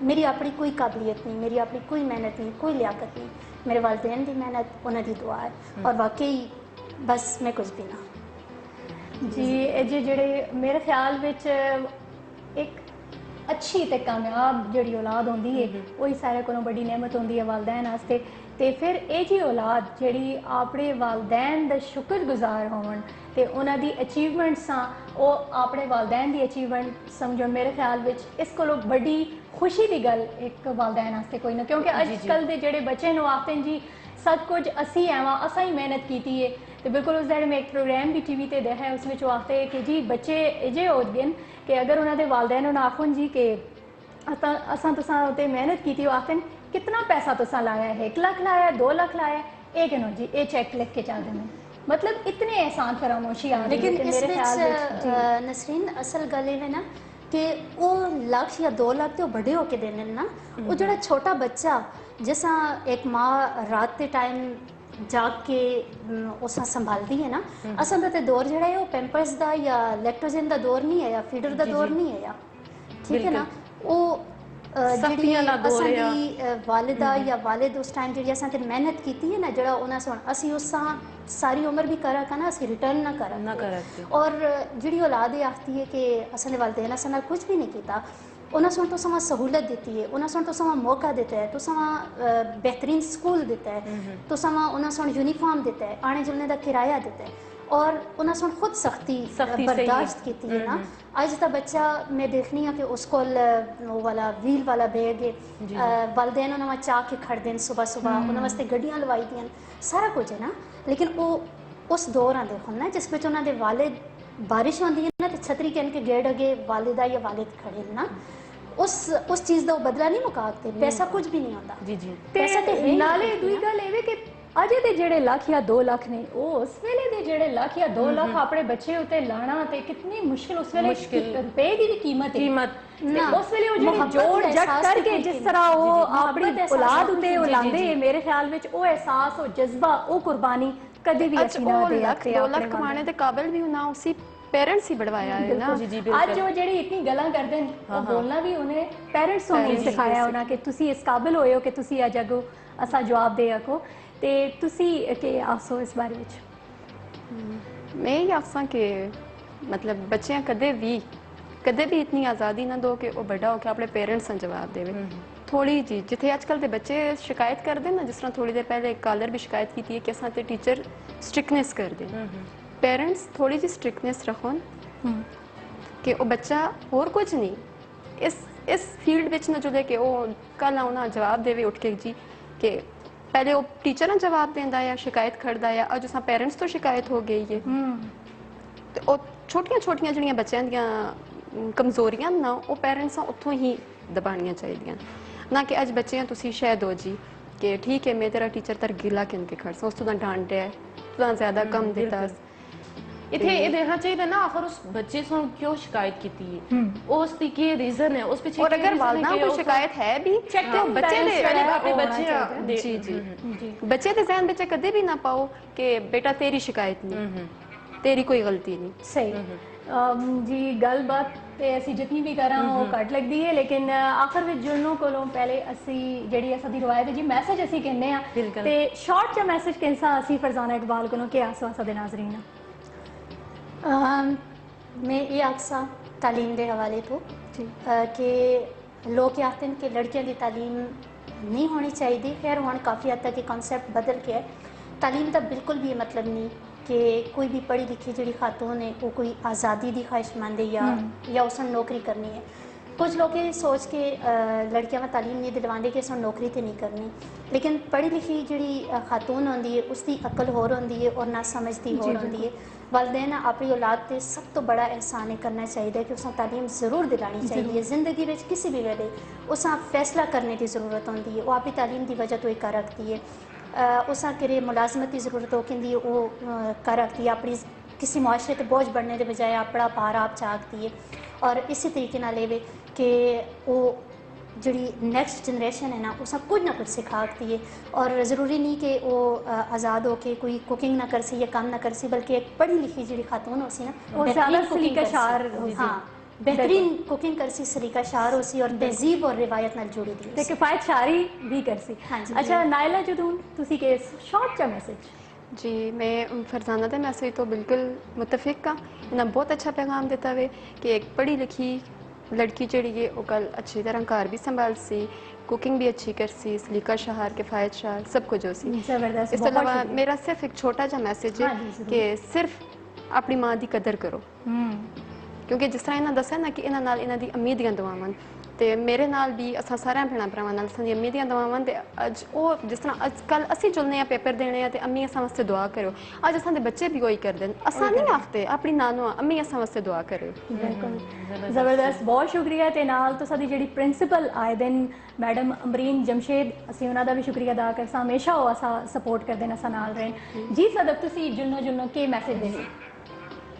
मेरी अपनी कोई काबिलियत नहीं, मेरी अपनी कोई मेहनत नहीं, कोई लियाकत नहीं, मेरे वालिदैन की मेहनत, उन्होंने दुआ है, और वाकई बस मैं कुछ भी ना जी। ਇਹ ਜਿਹੜੇ ਮੇਰੇ ਖਿਆਲ ਵਿੱਚ ਇੱਕ ਅੱਛੀ ਤੇ ਕਾਮਯਾਬ ਜਿਹੜੀ ਔਲਾਦ ਹੁੰਦੀ ਹੈ ਉਹੀ ਸਾਰੇ ਕੋਲੋਂ ਵੱਡੀ ਨਿਮਤ ਹੁੰਦੀ ਹੈ ਵਾਲਦੈਨ ਵਾਸਤੇ। ਤੇ ਫਿਰ ਇਹ ਜੀ ਔਲਾਦ ਜਿਹੜੀ ਆਪਣੇ ਵਾਲਦੈਨ ਦਾ ਸ਼ੁਕਰਗੁਜ਼ਾਰ ਹੋਣ ਤੇ ਉਹਨਾਂ ਦੀ ਅਚੀਵਮੈਂਟਸ ਆ ਉਹ ਆਪਣੇ ਵਾਲਦੈਨ ਦੀ ਅਚੀਵਮੈਂਟ ਸਮਝੋ, ਮੇਰੇ ਖਿਆਲ ਵਿੱਚ ਇਸ ਕੋਲੋਂ ਵੱਡੀ ਖੁਸ਼ੀ ਦੀ ਗੱਲ ਇੱਕ ਵਾਲਦੈਨ ਵਾਸਤੇ ਕੋਈ ਨਾ। ਕਿਉਂਕਿ ਅੱਜ ਕੱਲ੍ਹ ਦੇ ਜਿਹੜੇ ਬੱਚੇ ਨੂੰ ਆਖਦੇ ਨੇ ਜੀ सब कुछ असी आवा असा ही मेहनत की है, तो बिल्कुल उस दिन मैं एक प्रोग्राम भी टीवी ते देखा है, उसमें आखते हैं कि जी बच्चे इजे हो गए कि अगर उन्होंने वालदैन उन्हें आखन जी कि असा तुसा उत्ते मेहनत की, वो आखते हैं कितना पैसा तुसा लाया है, 1 लाख लाया, 2 लाख लाया, ये कहनो जी ये चेक लिख के चल देना, मतलब इतने एहसान फरामोशी आ रही है। लेकिन इस मेरे ख्याल विच नसरीन असल गल है ना कि वो लाख या 2 लाख तो बड़े होके देने ना, वो जो छोटा बच्चा जिसा एक माँ रात के टाइम जाग के उस संभालती है ना, असल का दौर जो है वो पैंपर्स का या लैक्टोजन का दौर नहीं है या फीडर का दौर नहीं है या ठीक है ना। वो वालिदा या वालिद उस टाइम जी असें मेहनत की है ना, जो उन्हें सुन असी उस सारी उम्र भी करा का ना असी रिटर्न ना करा। और जी औलाद ये आखती है कि असें वालदेन असें कुछ भी नहीं किया, उन्हें सुन तो समा सहूलत देती है, उन्हें सुन तो समा मौका देता है, तो समा बेहतरीन स्कूल देता है, तो समा उन्हें सुन यूनिफॉर्म देता है, आने जुलने का किराया देता है, और उन्हें सुन खुद सख्ती बर्दाश्त की है ना। अज का बच्चा मैं देखनी हाँ कि उसको वो वाला व्हील वाला बैग है, वालदेन उन्हें चाह के खड़ दें सुबह सुबह, उन्होंने वास्ते गड्डियां लवाई दियां, सारा कुछ है ना। लेकिन वो उस दौर आते हो ना जिस ਵਿੱਚ ਉਹਨਾਂ ਦੇ वालिद बारिश होती है ना तो छतरी कहन के गेट अगे वालिदा या वालिद खड़े ना, उस चीज़ का बदला नहीं मुकाते, पैसा कुछ भी नहीं होता जी जी। पैसा तो है नाले दूई गल ਇਹ ਕਿ अजे दे जेड़े लाख या 2 लाख ने वो उस वेले दे जेड़े लाख या 2 लाख अपने बच्चे उत्ते लाना ते कितनी मुश्किल, उस वेले रुपए की भी कीमत है उस वेले वो जेड़ी जोड़ जट करके जिस तरह वो अपनी औलाद उत्ते वो लांदे, मेरे ख्याल विच वो एहसास वो जज्बा वो कुर्बानी कभी भी असी ना दे सकते। 2 लाख कमाने दे काबिल भी ना उसी पेरेंट्स ही बढ़वाया है ना। आज वो जेड़ी इतनी गल्लां करदे न वो बोलना भी उन्हें पेरेंट्स ने सिखाया होना कि तुसी इस काबिल होए हो कि तुसी अज अगो असा जवाब दे सको। ते तुसी के आसो इस बारे विच? मैं ये आखसा कि मतलब बच्चे कदे भी इतनी आज़ादी ना दो कि वो बड़ा होकर अपने पेरेंट्स से जवाब देवे। थोड़ी जी जिथे अजकल के बच्चे शिकायत कर दें ना, जिस तरह थोड़ी देर पहले एक कॉलर भी शिकायत की थी कि असां ते टीचर स्ट्रिकनेस कर दें, पेरेंट्स थोड़ी जी स्ट्रिक्टनेस रखन कि वो बच्चा और कुछ नहीं इस फील्ड विच ना जुड़े कि वो कल आना जवाब देवे उठ के जी कि पहले वो टीचर ना जवाब देंदा या शिकायत करदा या अज असां पेरेंट्स तो शिकायत हो गई है ते वो छोटियां छोटियां जिहड़ियां बच्चों दियां कमजोरियां ना वो पेरेंट्स उत्थों ही दबानियां चाहिए ना कि अज बच्चे तुसी शह दो जी कि ठीक है मैं तेरा टीचर तर गिला किन के खड़सा उस तो डांट है तो ज्यादा कम दिता इथे ये देखना चाहिए ना आखिर उस बच्चे से क्यों शिकायत की थी उस दी के रीजन है उस पीछे और अगर वालदा को शिकायत है भी तो बच्चे दे अपने बच्चे जी जी बच्चे दे ज़हन विच कदे भी ना पाओ कि बेटा तेरी शिकायत नहीं तेरी कोई गलती नहीं सही जी गलबात ते असी जितनी भी करा वो घट लगती है लेकिन आखिर विच जुड़नों कोलों पहले असी जिहड़ी साडी रवायत है जी मैसेज असी कहने आ ते शॉर्ट चा मैसेज किंसा असी फरजाना इकबाल कोलों के आसवा साडे नाज़रीन मैं ये आखसा तालीम के हवाले तो कि लोग आखते हैं कि लड़कियों की तालीम नहीं होनी चाहिए खैर हुण काफ़ी हद तक कॉन्सैप्ट बदल गया है तालीम का बिल्कुल भी मतलब नहीं कि कोई भी पढ़ी लिखी जी खातून है वो कोई आज़ादी की ख्वाहिशमंद है या उसने नौकरी करनी है कुछ लोग ये सोच के लड़कियां में तालीम नहीं दिलवाते कि उसने नौकरी तो नहीं करनी लेकिन पढ़ी लिखी जी खातून होंगी है उसकी अकल होर होंगी है और ना समझती होर होंगी है वालदैन अपनी औलाद से सब तो बड़ा एहसान है करना चाहिए कि उसने तालीम ज़रूर दिलानी चाहिए जिंदगी में किसी भी वेले उस फैसला करने की ज़रूरत होती है वो अपनी तालीम की वजह तो कर रखती है उस कि मुलाजमत की ज़रूरत हो कि वो कर रखती है अपनी किसी मुआशरे के बोझ बढ़ने के बजाय अपना पार आप चाहती है और इसी तरीके ना लेवे कि वो जी नैक्सट जनरेशन है ना उसे कुछ ना कुछ सिखाती है और ज़रूरी नहीं कि वो आज़ाद हो के कोई कुकिंग ना कर सी या काम ना कर सी बल्कि एक पढ़ी लिखी जी खातून हो सी ना और ज़्यादा सलीकाशार हाँ बेहतरीन कुकिंग कर सी सलीकाशार हो सी और तहजीब और रिवायत नाल जुड़ी दी ते किफ़ायत शारी भी कर सी हाँ जी अच्छा नायला जदून तुसी के शॉर्ट चा मैसेज जी मैं फरजाना दे मैसेज तो बिल्कुल मुतफिक हाँ इन्हें बहुत अच्छा पैगाम देता है कि एक पढ़ी लिखी लड़की जड़ी है वो कल अच्छी तरह घर भी संभाल सी कुकिंग भी अच्छी कर सी सलीका शहार किफ़ायत शार सब कुछ हो सी जबरदस्त इस अलावा मेरा सिर्फ एक छोटा सा मैसेज है कि सिर्फ अपनी माँ की कदर करो क्योंकि जिस तरह इन्हें दसा ना कि इन्होंने दी अम्मी दियां दुआवां ते मेरे नाल भी असां सारे भैन भरावां नाल असां दी अम्मी दियां दुआवां ते अज वो जिस तरह अज कल असी जुलने पेपर देने ते अम्मी असां वास्ते दुआ करो अज असां दे बच्चे भी वही करदे असां नहीं आखते अपनी नानो अम्मी असां वास्ते दुआ करो बिल्कुल जबरदस्त बहुत शुक्रिया ते नाल तो साडी जिहड़ी प्रिंसीपल आए दिन मैडम अमरीन जमशेद असी उन्हां दा भी शुक्रिया अदा करसां हमेशा वो असां सपोर्ट करदे न असां नाल रहन जी सदक तुसी जुलनो के मैसेज देसी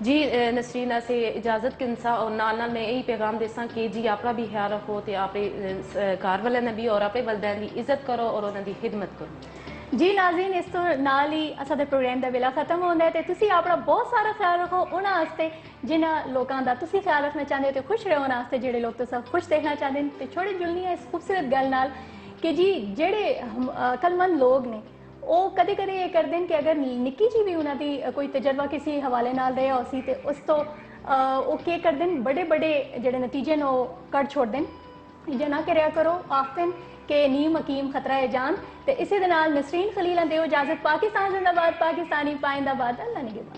जी नसरीन से इजाज़त किनसा और नाल नाल मैं यही पैगाम देसा कि जी अपना भी ख्याल रखो तो अपने घर वाले ने भी और अपने वालदैन की इज्जत करो और उन्होंने खिदमत करो जी नाज़रीन इस तो नाल ही असां दे प्रोग्राम का वेला खत्म होंदा है ते तुसी अपना बहुत सारा ख्याल रखो उन्हां वास्ते जिन्हां लोकां दा तुसी ख्याल रखना चाहते हो तो खुश रहो उन्हां वास्ते जेहड़े लोग तुसां खुश देखना चाहते हैं ते छोड़े जुलनी है इस खूबसूरत गल नाल कि जी जेहड़े अकलमंद लोग ने वो कदे कदे ये करते हैं कि अगर निक्की जी भी उन्होंने कोई तजर्बा किसी हवाले नाल रहा उसी ते उस तो वो के करते हैं बड़े बड़े जेडे नतीजे ने कट छोड़ते हैं इजा ना करया करो आखते हैं कि नीम हकीम खतरा है जान ते इसी दे नाल नसरीन खलील देओ इजाजत पाकिस्तान जिंदाबाद पाकिस्तानी पाइंदाबाद अल्लाह निगहबान।